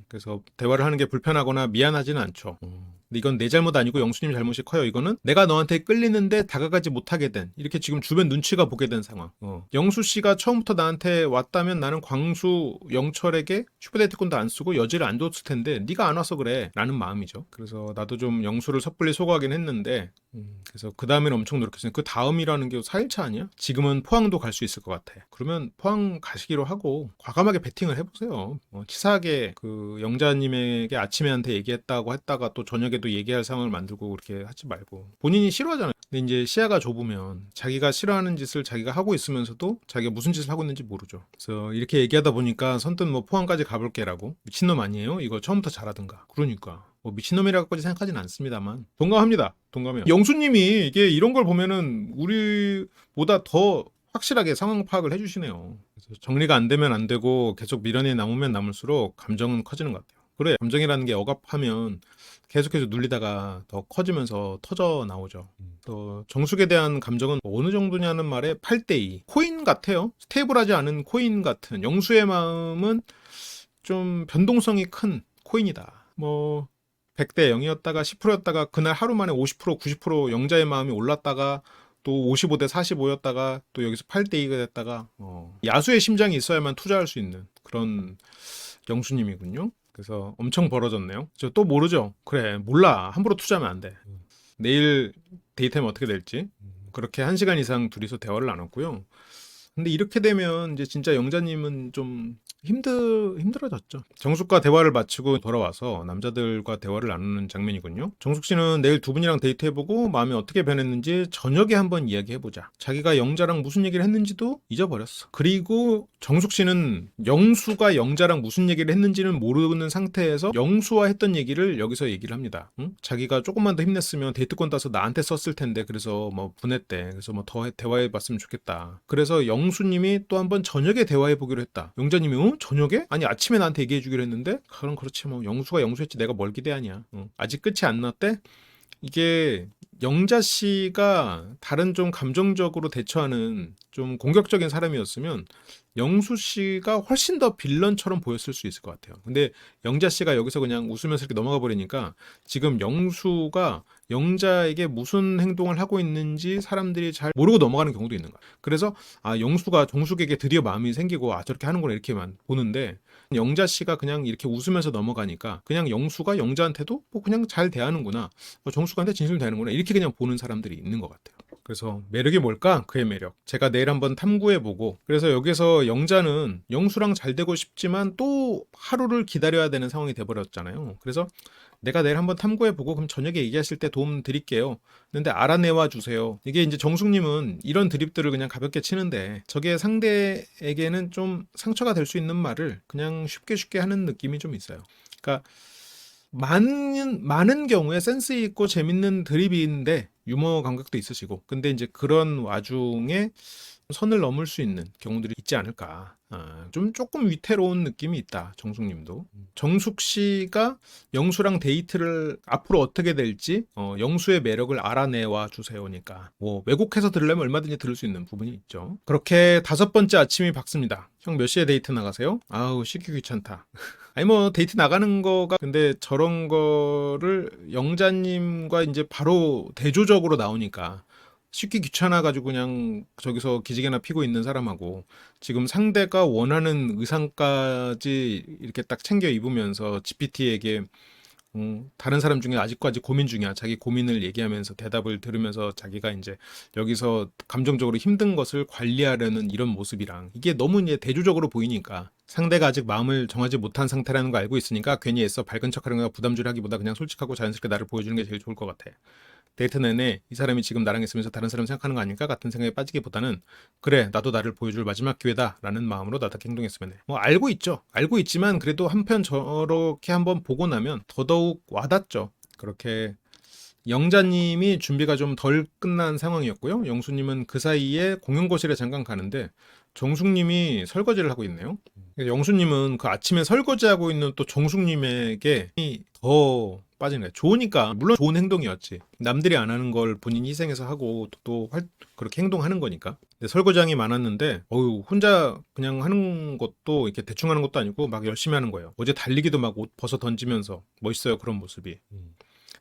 그래서 대화를 하는 게 불편하거나 미안하지는 않죠. 근데 이건 내 잘못 아니고 영수님 잘못이 커요. 이거는 내가 너한테 끌리는데 다가가지 못하게 된 이렇게 지금 주변 눈치가 보게 된 상황. 영수 씨가 처음부터 나한테 왔다면 나는 광수 영철에게 슈퍼데이트권도 안 쓰고 여지를 안 뒀을 텐데 네가 안 와서 그래 라는 마음이죠. 그래서 나도 좀 영수를 섣불리 소거하긴 했는데 그래서 그 다음에는 엄청 노력했어요. 그 다음이라는 게 4일차 아니야? 지금은 포항도 갈 수 있을 것 같아. 그러면 포항 가시기로 하고 과감하게 베팅을 해보세요. 치사하게 그 영자님에게 아침에한테 얘기했다고 했다가 또 저녁에도 얘기할 상황을 만들고 그렇게 하지 말고 본인이 싫어하잖아요. 근데 이제 시야가 좁으면 자기가 싫어하는 짓을 자기가 하고 있으면서도 자기가 무슨 짓을 하고 있는지 모르죠. 그래서 이렇게 얘기하다 보니까 선뜻 뭐 포항까지 가볼게라고 미친놈 아니에요? 이거 처음부터 잘하든가. 그러니까 뭐 미친놈이라고까지 생각하진 않습니다만 동감합니다. 동감해요. 영수님이 이게 이런 걸 보면은 우리보다 더 확실하게 상황 파악을 해주시네요. 그래서 정리가 안 되면 안 되고 계속 미련이 남으면 남을수록 감정은 커지는 것 같아요. 그래 감정이라는 게 억압하면 계속해서 눌리다가 더 커지면서 터져 나오죠. 또 정숙에 대한 감정은 어느 정도냐는 말에 8대2 코인 같아요. 스테이블하지 않은 코인 같은 영수의 마음은 좀 변동성이 큰 코인이다. 뭐 100대 0이었다가 10%였다가 그날 하루 만에 50% 90% 영자의 마음이 올랐다가 또 55대 45였다가 또 여기서 8대 2가 됐다가 야수의 심장이 있어야만 투자할 수 있는 그런 영수님이군요. 그래서 엄청 벌어졌네요. 저 또 모르죠. 그래 몰라. 함부로 투자하면 안 돼. 내일 데이트하면 어떻게 될지. 그렇게 1시간 이상 둘이서 대화를 나눴고요. 근데 이렇게 되면 이제 진짜 영자님은 좀 힘들어졌죠. 정숙과 대화를 마치고 돌아와서 남자들과 대화를 나누는 장면이군요. 정숙 씨는 내일 두 분이랑 데이트해보고 마음이 어떻게 변했는지 저녁에 한번 이야기해보자. 자기가 영자랑 무슨 얘기를 했는지도 잊어버렸어. 그리고 정숙 씨는 영수가 영자랑 무슨 얘기를 했는지는 모르는 상태에서 영수와 했던 얘기를 여기서 얘기를 합니다. 응? 자기가 조금만 더 힘냈으면 데이트권 따서 나한테 썼을 텐데 그래서 뭐 분했대. 그래서 뭐 더 대화해봤으면 좋겠다. 그래서 영수님이 또 한번 저녁에 대화해보기로 했다. 영자님이 저녁에? 아니 아침에 나한테 얘기해주기로 했는데 그럼 그렇지 뭐 영수가 영수했지 내가 뭘 기대하냐. 아직 끝이 안 났대? 이게 영자 씨가 다른 좀 감정적으로 대처하는 좀 공격적인 사람이었으면 영수 씨가 훨씬 더 빌런처럼 보였을 수 있을 것 같아요. 근데 영자 씨가 여기서 그냥 웃으면서 이렇게 넘어가 버리니까 지금 영수가 영자에게 무슨 행동을 하고 있는지 사람들이 잘 모르고 넘어가는 경우도 있는 거야. 그래서 영수가 정숙에게 드디어 마음이 생기고 저렇게 하는구나 이렇게만 보는데 영자 씨가 그냥 이렇게 웃으면서 넘어가니까 그냥 영수가 영자한테도 뭐 그냥 잘 대하는구나. 정숙한테 진심 대하는구나. 이렇게 그냥 보는 사람들이 있는 것 같아요. 그래서 매력이 뭘까? 그의 매력. 제가 내일 한번 탐구해보고 그래서 여기서 영자는 영수랑 잘 되고 싶지만 또 하루를 기다려야 되는 상황이 돼버렸잖아요. 그래서 내가 내일 한번 탐구해보고 그럼 저녁에 얘기하실 때 도움 드릴게요. 근데 알아내와 주세요. 이게 이제 정숙님은 이런 드립들을 그냥 가볍게 치는데 저게 상대에게는 좀 상처가 될 수 있는 말을 그냥 쉽게 쉽게 하는 느낌이 좀 있어요. 그러니까 많은 경우에 센스 있고 재밌는 드립인데 유머 감각도 있으시고 근데 이제 그런 와중에 선을 넘을 수 있는 경우들이 있지 않을까. 좀 조금 위태로운 느낌이 있다. 정숙님도. 정숙 씨가 영수랑 데이트를 앞으로 어떻게 될지 영수의 매력을 알아내와 주세요니까 뭐 왜곡해서 들으려면 얼마든지 들을 수 있는 부분이 있죠. 그렇게 다섯 번째 아침이 밝습니다. 형 몇 시에 데이트 나가세요? 아우 씻기 귀찮다. 아니 뭐 데이트 나가는 거가 근데 저런 거를 영자님과 이제 바로 대조적으로 나오니까 쉽게 귀찮아가지고 그냥 저기서 기지개나 피고 있는 사람하고 지금 상대가 원하는 의상까지 이렇게 딱 챙겨 입으면서 GPT에게 다른 사람 중에 아직까지 고민 중이야. 자기 고민을 얘기하면서 대답을 들으면서 자기가 이제 여기서 감정적으로 힘든 것을 관리하려는 이런 모습이랑 이게 너무 이제 대조적으로 보이니까 상대가 아직 마음을 정하지 못한 상태라는 거 알고 있으니까 괜히 애써 밝은 척하는 거나 부담주를 하기보다 그냥 솔직하고 자연스럽게 나를 보여주는 게 제일 좋을 것 같아. 데이트 내내 이 사람이 지금 나랑 있으면서 다른 사람 생각하는 거 아닐까 같은 생각에 빠지기보다는 그래 나도 나를 보여줄 마지막 기회다 라는 마음으로 나답게 행동했으면 해. 뭐 알고 있죠. 알고 있지만 그래도 한편 저렇게 한번 보고 나면 더더욱 와닿죠. 그렇게 영자님이 준비가 좀 덜 끝난 상황이었고요. 영수님은 그 사이에 공연거실에 잠깐 가는데 정숙님이 설거지를 하고 있네요. 영수님은 그 아침에 설거지하고 있는 또 정숙님에게 더 빠지네. 좋으니까 물론 좋은 행동이었지. 남들이 안 하는 걸 본인이 희생해서 하고 그렇게 행동하는 거니까. 근데 설거지량이 많았는데 혼자 그냥 하는 것도 이렇게 대충 하는 것도 아니고 막 열심히 하는 거예요. 어제 달리기도 막 옷 벗어 던지면서 멋있어요. 그런 모습이.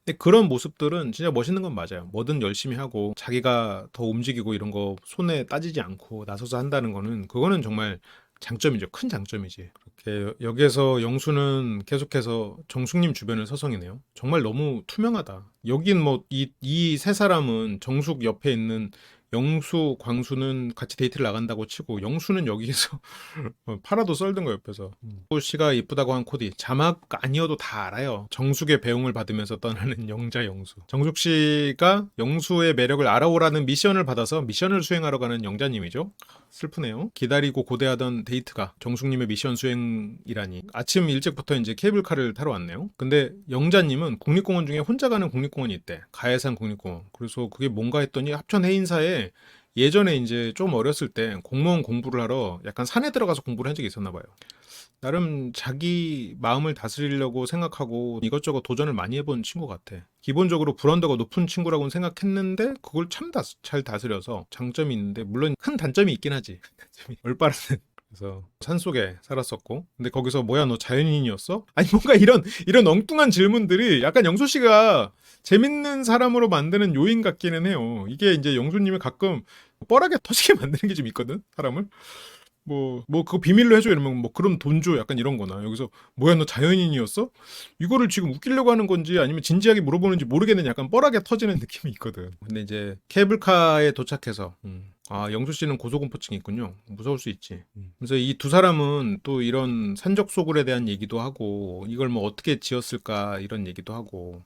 근데 그런 모습들은 진짜 멋있는 건 맞아요. 뭐든 열심히 하고 자기가 더 움직이고 이런 거 손에 따지지 않고 나서서 한다는 거는 그거는 정말 장점이죠. 큰 장점이지. 그렇게 여기에서 영수는 계속해서 정숙님 주변을 서성이네요. 정말 너무 투명하다. 여긴 뭐 이 세 사람은 정숙 옆에 있는 영수, 광수는 같이 데이트를 나간다고 치고 영수는 여기에서 파라도 썰든 거 옆에서 호 씨가 이쁘다고 한 코디 자막 아니어도 다 알아요. 정숙의 배웅을 받으면서 떠나는 영자 영수. 정숙 씨가 영수의 매력을 알아오라는 미션을 받아서 미션을 수행하러 가는 영자님이죠. 슬프네요. 기다리고 고대하던 데이트가 정숙님의 미션 수행이라니. 아침 일찍부터 이제 케이블카를 타러 왔네요. 근데 영자님은 국립공원 중에 혼자 가는 국립공원이 있대. 가해산 국립공원. 그래서 그게 뭔가 했더니 합천 해인사에 예전에 이제 좀 어렸을 때 공무원 공부를 하러 약간 산에 들어가서 공부를 한 적이 있었나 봐요. 나름 자기 마음을 다스리려고 생각하고 이것저것 도전을 많이 해본 친구 같아. 기본적으로 불안도가 높은 친구라고는 생각했는데 그걸 참 잘 다스려서 장점이 있는데 물론 큰 단점이 있긴 하지. 올바른 그래서 산속에 살았었고 근데 거기서 뭐야 너 자연인이었어? 아니 뭔가 이런 엉뚱한 질문들이 약간 영수 씨가 재밌는 사람으로 만드는 요인 같기는 해요. 이게 이제 영수님이 가끔 뻘하게 터지게 만드는 게 좀 있거든 사람을. 뭐 그거 비밀로 해줘 이러면 뭐 그럼 돈 줘 약간 이런 거나 여기서 뭐야 너 자연인이었어? 이거를 지금 웃기려고 하는 건지 아니면 진지하게 물어보는지 모르겠는 약간 뻘하게 터지는 느낌이 있거든. 근데 이제 케이블카에 도착해서 아, 영수 씨는 고소공포증이 있군요. 무서울 수 있지. 그래서 이 두 사람은 또 이런 산적소굴에 대한 얘기도 하고 이걸 뭐 어떻게 지었을까 이런 얘기도 하고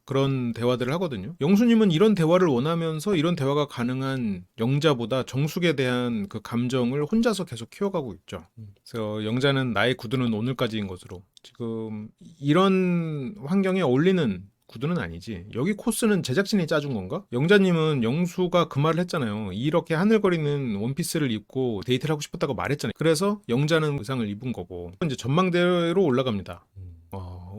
그런 대화들을 하거든요. 영수님은 이런 대화를 원하면서 이런 대화가 가능한 영자보다 정숙에 대한 그 감정을 혼자서 계속 키워가고 있죠. 그래서 영자는 나의 구두는 오늘까지인 것으로 지금 이런 환경에 어울리는 구두는 아니지. 여기 코스는 제작진이 짜준 건가? 영자님은 영수가 그 말을 했잖아요. 이렇게 하늘거리는 원피스를 입고 데이트를 하고 싶었다고 말했잖아요. 그래서 영자는 의상을 입은 거고 이제 전망대로 올라갑니다.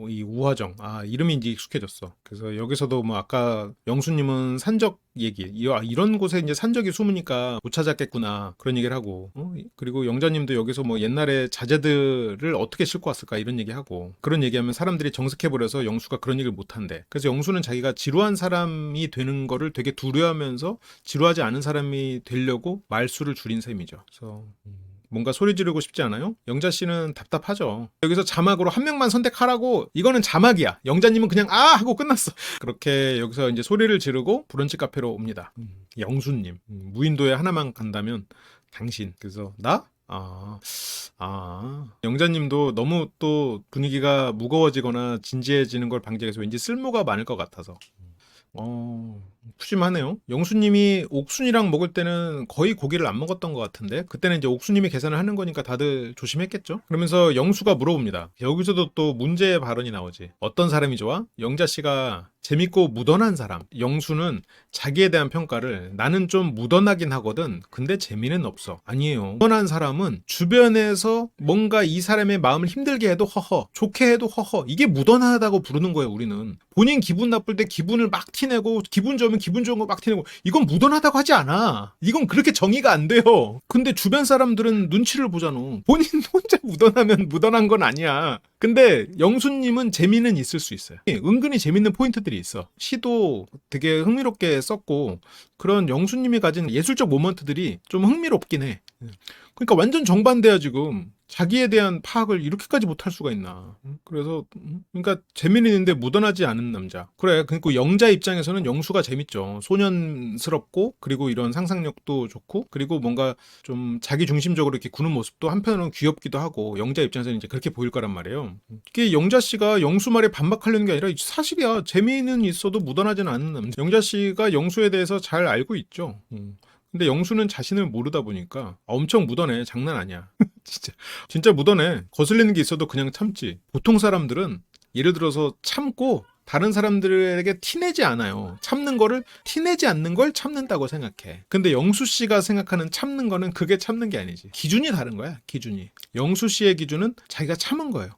이 우화정. 아, 이름이 이제 익숙해졌어. 그래서 여기서도 뭐 아까 영수님은 산적 얘기, 이런 곳에 이제 산적이 숨으니까 못 찾았겠구나. 그런 얘기를 하고. 그리고 영자님도 여기서 뭐 옛날에 자재들을 어떻게 싣고 왔을까 이런 얘기하고. 그런 얘기하면 사람들이 정색해버려서 영수가 그런 얘기를 못한대. 그래서 영수는 자기가 지루한 사람이 되는 거를 되게 두려워하면서 지루하지 않은 사람이 되려고 말수를 줄인 셈이죠. 그래서 뭔가 소리 지르고 싶지 않아요? 영자 씨는 답답하죠. 여기서 자막으로 한 명만 선택하라고. 이거는 자막이야. 영자님은 그냥 아 하고 끝났어. 그렇게 여기서 이제 소리를 지르고 브런치 카페로 옵니다. 영수님, 무인도에 하나만 간다면 당신. 그래서 나? 영자님도 너무 또 분위기가 무거워지거나 진지해지는 걸 방지해서 왠지 쓸모가 많을 것 같아서. 푸짐하네요. 영수님이 옥순이랑 먹을 때는 거의 고기를 안 먹었던 것 같은데 그때는 이제 옥수님이 계산을 하는 거니까 다들 조심했겠죠. 그러면서 영수가 물어봅니다. 여기서도 또 문제의 발언이 나오지. 어떤 사람이 좋아? 영자 씨가 재밌고 무던한 사람. 영수는 자기에 대한 평가를 나는 좀 무던하긴 하거든. 근데 재미는 없어. 아니에요. 무던한 사람은 주변에서 뭔가 이 사람의 마음을 힘들게 해도 허허, 좋게 해도 허허. 이게 무던하다고 부르는 거예요, 우리는. 본인 기분 나쁠 때 기분을 막 티내고 기분 좋으면 기분 좋은 거 막 티내고 이건 무던하다고 하지 않아. 이건 그렇게 정의가 안 돼요. 근데 주변 사람들은 눈치를 보잖아. 본인 혼자 무던하면 무던한 건 아니야. 근데 영수님은 재미는 있을 수 있어요. 은근히 재밌는 포인트들이 있어. 시도 되게 흥미롭게 썼고 그런 영수님이 가진 예술적 모먼트들이 좀 흥미롭긴 해. 그러니까 완전 정반대야 지금. 자기에 대한 파악을 이렇게까지 못할 수가 있나. 그래서 그러니까 재미는 있는데 무던하지 않은 남자. 그래. 그리고 영자 입장에서는 영수가 재밌죠. 소년스럽고 그리고 이런 상상력도 좋고 그리고 뭔가 좀 자기 중심적으로 이렇게 구는 모습도 한편으로는 귀엽기도 하고 영자 입장에서는 이제 그렇게 보일 거란 말이에요. 이게 영자 씨가 영수 말에 반박하려는 게 아니라 사실이야. 재미는 있어도 무던하지는 않은 남자. 영자 씨가 영수에 대해서 잘 알고 있죠. 근데 영수는 자신을 모르다 보니까 엄청 무던해. 장난 아니야. 진짜 무던해. 거슬리는 게 있어도 그냥 참지. 보통 사람들은 예를 들어서 참고 다른 사람들에게 티내지 않아요. 참는 거를 티내지 않는 걸 참는다고 생각해. 근데 영수 씨가 생각하는 참는 거는 그게 참는 게 아니지. 기준이 다른 거야. 기준이. 영수 씨의 기준은 자기가 참은 거예요.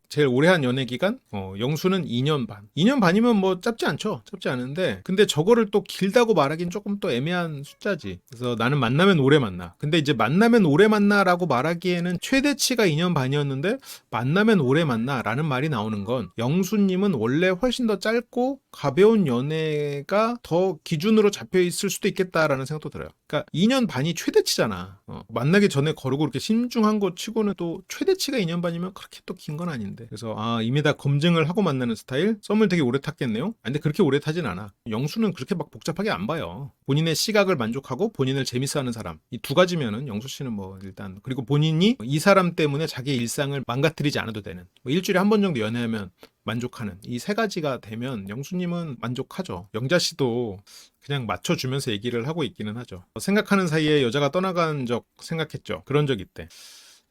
제일 오래 한 연애 기간? 영수는 2년 반. 2년 반이면 뭐 짧지 않죠. 짧지 않은데 근데 저거를 또 길다고 말하긴 조금 또 애매한 숫자지. 그래서 나는 만나면 오래 만나. 근데 이제 만나면 오래 만나라고 말하기에는 최대치가 2년 반이었는데 만나면 오래 만나라는 말이 나오는 건 영수님은 원래 훨씬 더 짧고 가벼운 연애가 더 기준으로 잡혀 있을 수도 있겠다라는 생각도 들어요. 그러니까 2년 반이 최대치잖아. 만나기 전에 거르고 이렇게 신중한 거 치고는 또 최대치가 2년 반이면 그렇게 또 긴 건 아닌데. 그래서 이미 다 검증을 하고 만나는 스타일? 썸을 되게 오래 탔겠네요? 근데 그렇게 오래 타진 않아. 영수는 그렇게 막 복잡하게 안 봐요. 본인의 시각을 만족하고 본인을 재밌어하는 사람. 이 두 가지면은 영수 씨는 뭐 일단 그리고 본인이 이 사람 때문에 자기의 일상을 망가뜨리지 않아도 되는 뭐 일주일에 한 번 정도 연애하면 만족하는 이 세 가지가 되면 영수님은 만족하죠. 영자 씨도 그냥 맞춰주면서 얘기를 하고 있기는 하죠. 생각하는 사이에 여자가 떠나간 적 생각했죠. 그런 적 있대.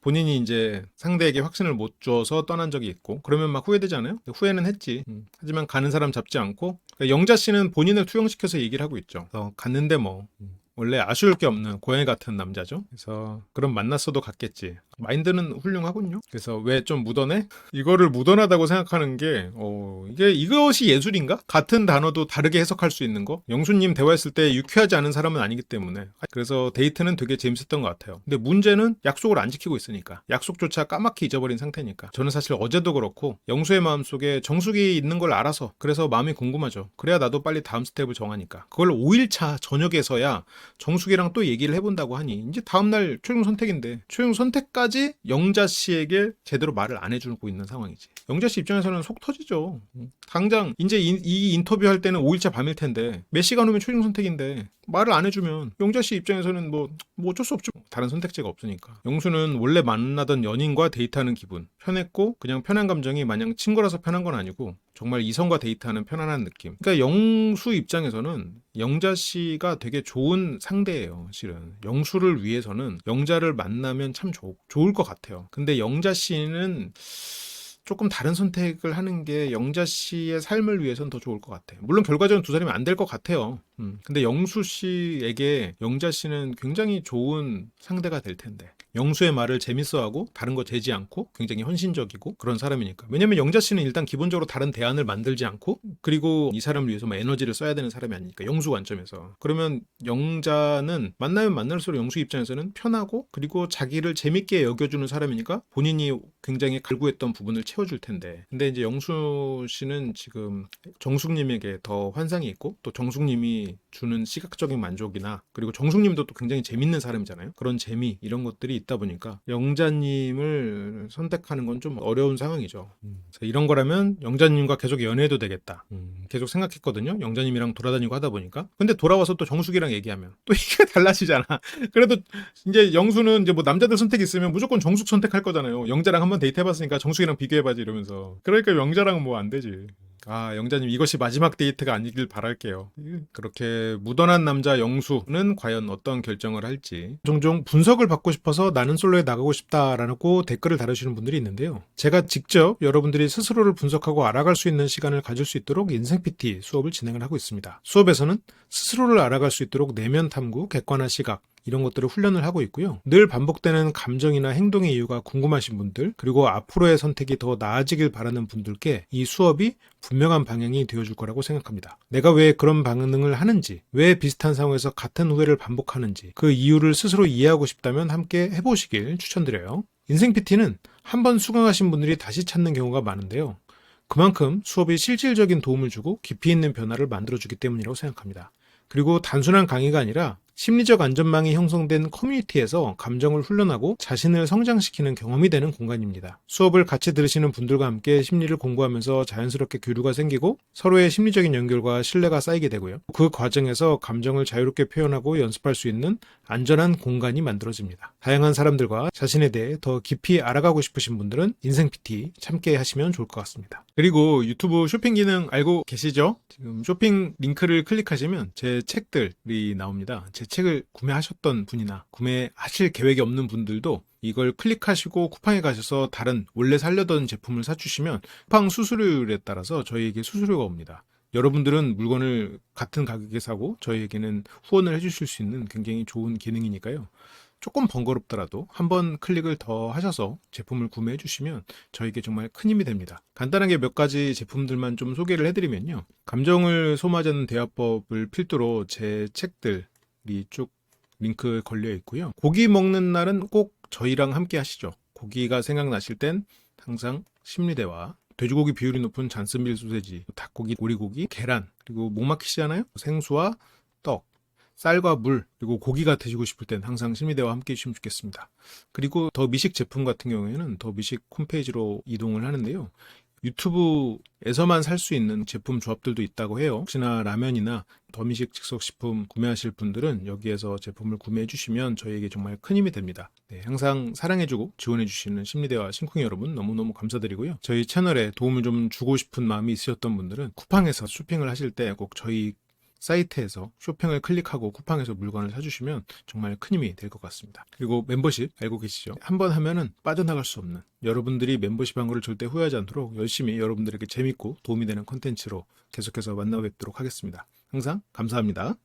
본인이 이제 상대에게 확신을 못 줘서 떠난 적이 있고 그러면 막 후회되지 않아요? 후회는 했지. 하지만 가는 사람 잡지 않고 그러니까 영자 씨는 본인을 투영시켜서 얘기를 하고 있죠. 갔는데 뭐 원래 아쉬울 게 없는 고양이 같은 남자죠. 그래서 그럼 만났어도 갔겠지. 마인드는 훌륭하군요. 그래서 왜 좀 무던해? 이거를 무던하다고 생각하는 게 이것이 예술인가? 같은 단어도 다르게 해석할 수 있는 거? 영수님 대화했을 때 유쾌하지 않은 사람은 아니기 때문에 그래서 데이트는 되게 재밌었던 것 같아요. 근데 문제는 약속을 안 지키고 있으니까 약속조차 까맣게 잊어버린 상태니까 저는 사실 어제도 그렇고 영수의 마음속에 정숙이 있는 걸 알아서 그래서 마음이 궁금하죠. 그래야 나도 빨리 다음 스텝을 정하니까 그걸 5일차 저녁에서야 정숙이랑 또 얘기를 해본다고 하니 이제 다음날 최종 선택인데 최종 선택까지 그나마지 영자 씨에게 제대로 말을 안 해주고 있는 상황이지. 영자 씨 입장에서는 속 터지죠. 당장 이제 이 인터뷰 할 때는 5일차 밤일 텐데 몇 시간 후면 최종 선택인데 말을 안 해주면 영자 씨 입장에서는 뭐 어쩔 수 없죠. 다른 선택지가 없으니까. 영수는 원래 만나던 연인과 데이트하는 기분 편했고, 그냥 편한 감정이 마냥 친구라서 편한 건 아니고 정말 이성과 데이트하는 편안한 느낌. 그러니까 영수 입장에서는 영자 씨가 되게 좋은 상대예요. 실은 영수를 위해서는 영자를 만나면 참 좋을 것 같아요. 근데 영자 씨는 조금 다른 선택을 하는 게 영자 씨의 삶을 위해서는 더 좋을 것 같아요. 물론 결과적으로 두 사람이 안 될 것 같아요. 근데 영수 씨에게 영자 씨는 굉장히 좋은 상대가 될 텐데, 영수의 말을 재밌어하고 다른 거 재지 않고 굉장히 헌신적이고 그런 사람이니까. 왜냐면 영자 씨는 일단 기본적으로 다른 대안을 만들지 않고, 그리고 이 사람을 위해서 뭐 에너지를 써야 되는 사람이 아니니까, 영수 관점에서. 그러면 영자는 만나면 만날수록 영수 입장에서는 편하고, 그리고 자기를 재밌게 여겨주는 사람이니까 본인이 굉장히 갈구했던 부분을 채워줄 텐데, 근데 이제 영수 씨는 지금 정숙님에게 더 환상이 있고, 또 정숙님이 주는 시각적인 만족이나, 그리고 정숙님도 또 굉장히 재밌는 사람이잖아요. 그런 재미, 이런 것들이 있다 보니까 영자님을 선택하는 건 좀 어려운 상황이죠. 그래서 이런 거라면 영자님과 계속 연애해도 되겠다, 계속 생각했거든요. 영자님이랑 돌아다니고 하다 보니까. 근데 돌아와서 또 정숙이랑 얘기하면 또 이게 달라지잖아. 그래도 이제 영수는 이제 뭐 남자들 선택 있으면 무조건 정숙 선택할 거잖아요. 영자랑 한번 데이트 해봤으니까 정숙이랑 비교해봐지 이러면서. 그러니까 영자랑은 뭐 안 되지. 아, 영자님, 이것이 마지막 데이트가 아니길 바랄게요. 그렇게 무던한 남자 영수는 과연 어떤 결정을 할지. 종종 분석을 받고 싶어서 나는 솔로에 나가고 싶다라고 댓글을 달아주시는 분들이 있는데요. 제가 직접 여러분들이 스스로를 분석하고 알아갈 수 있는 시간을 가질 수 있도록 인생 PT 수업을 진행을 하고 있습니다. 수업에서는 스스로를 알아갈 수 있도록 내면 탐구, 객관화 시각, 이런 것들을 훈련을 하고 있고요. 늘 반복되는 감정이나 행동의 이유가 궁금하신 분들, 그리고 앞으로의 선택이 더 나아지길 바라는 분들께 이 수업이 분명한 방향이 되어줄 거라고 생각합니다. 내가 왜 그런 반응을 하는지, 왜 비슷한 상황에서 같은 후회를 반복하는지, 그 이유를 스스로 이해하고 싶다면 함께 해보시길 추천드려요. 인생 PT는 한번 수강하신 분들이 다시 찾는 경우가 많은데요. 그만큼 수업이 실질적인 도움을 주고 깊이 있는 변화를 만들어주기 때문이라고 생각합니다. 그리고 단순한 강의가 아니라 심리적 안전망이 형성된 커뮤니티에서 감정을 훈련하고 자신을 성장시키는 경험이 되는 공간입니다. 수업을 같이 들으시는 분들과 함께 심리를 공부하면서 자연스럽게 교류가 생기고 서로의 심리적인 연결과 신뢰가 쌓이게 되고요. 그 과정에서 감정을 자유롭게 표현하고 연습할 수 있는 안전한 공간이 만들어집니다. 다양한 사람들과 자신에 대해 더 깊이 알아가고 싶으신 분들은 인생 PT 참게 하시면 좋을 것 같습니다. 그리고 유튜브 쇼핑 기능 알고 계시죠? 지금 쇼핑 링크를 클릭하시면 제 책들이 나옵니다. 제 책을 구매하셨던 분이나 구매하실 계획이 없는 분들도 이걸 클릭하시고 쿠팡에 가셔서 다른 원래 살려던 제품을 사주시면 쿠팡 수수료율에 따라서 저희에게 수수료가 옵니다. 여러분들은 물건을 같은 가격에 사고 저희에게는 후원을 해주실 수 있는 굉장히 좋은 기능이니까요. 조금 번거롭더라도 한번 클릭을 더 하셔서 제품을 구매해 주시면 저에게 정말 큰 힘이 됩니다. 간단하게 몇 가지 제품들만 좀 소개를 해드리면요. 감정을 소모하지 않는 대화법을 필두로 제 책들이 쭉 링크 걸려 있고요. 고기 먹는 날은 꼭 저희랑 함께 하시죠. 고기가 생각나실 땐 항상 심리대화, 돼지고기 비율이 높은 잔스밀 소세지, 닭고기, 오리고기, 계란, 그리고 목 막히시잖아요? 생수와 떡, 쌀과 물, 그리고 고기가 드시고 싶을 땐 항상 심리대와 함께 해주시면 좋겠습니다. 그리고 더 미식 제품 같은 경우에는 더 미식 홈페이지로 이동을 하는데요. 유튜브에서만 살 수 있는 제품 조합들도 있다고 해요. 혹시나 라면이나 더미식 즉석식품 구매하실 분들은 여기에서 제품을 구매해 주시면 저희에게 정말 큰 힘이 됩니다. 네, 항상 사랑해주고 지원해 주시는 심리대와 심쿵이 여러분 너무너무 감사드리고요. 저희 채널에 도움을 좀 주고 싶은 마음이 있으셨던 분들은 쿠팡에서 쇼핑을 하실 때 꼭 저희 사이트에서 쇼핑을 클릭하고 쿠팡에서 물건을 사주시면 정말 큰 힘이 될 것 같습니다. 그리고 멤버십 알고 계시죠? 한번 하면은 빠져나갈 수 없는, 여러분들이 멤버십 한 거를 절대 후회하지 않도록 열심히 여러분들에게 재밌고 도움이 되는 콘텐츠로 계속해서 만나 뵙도록 하겠습니다. 항상 감사합니다.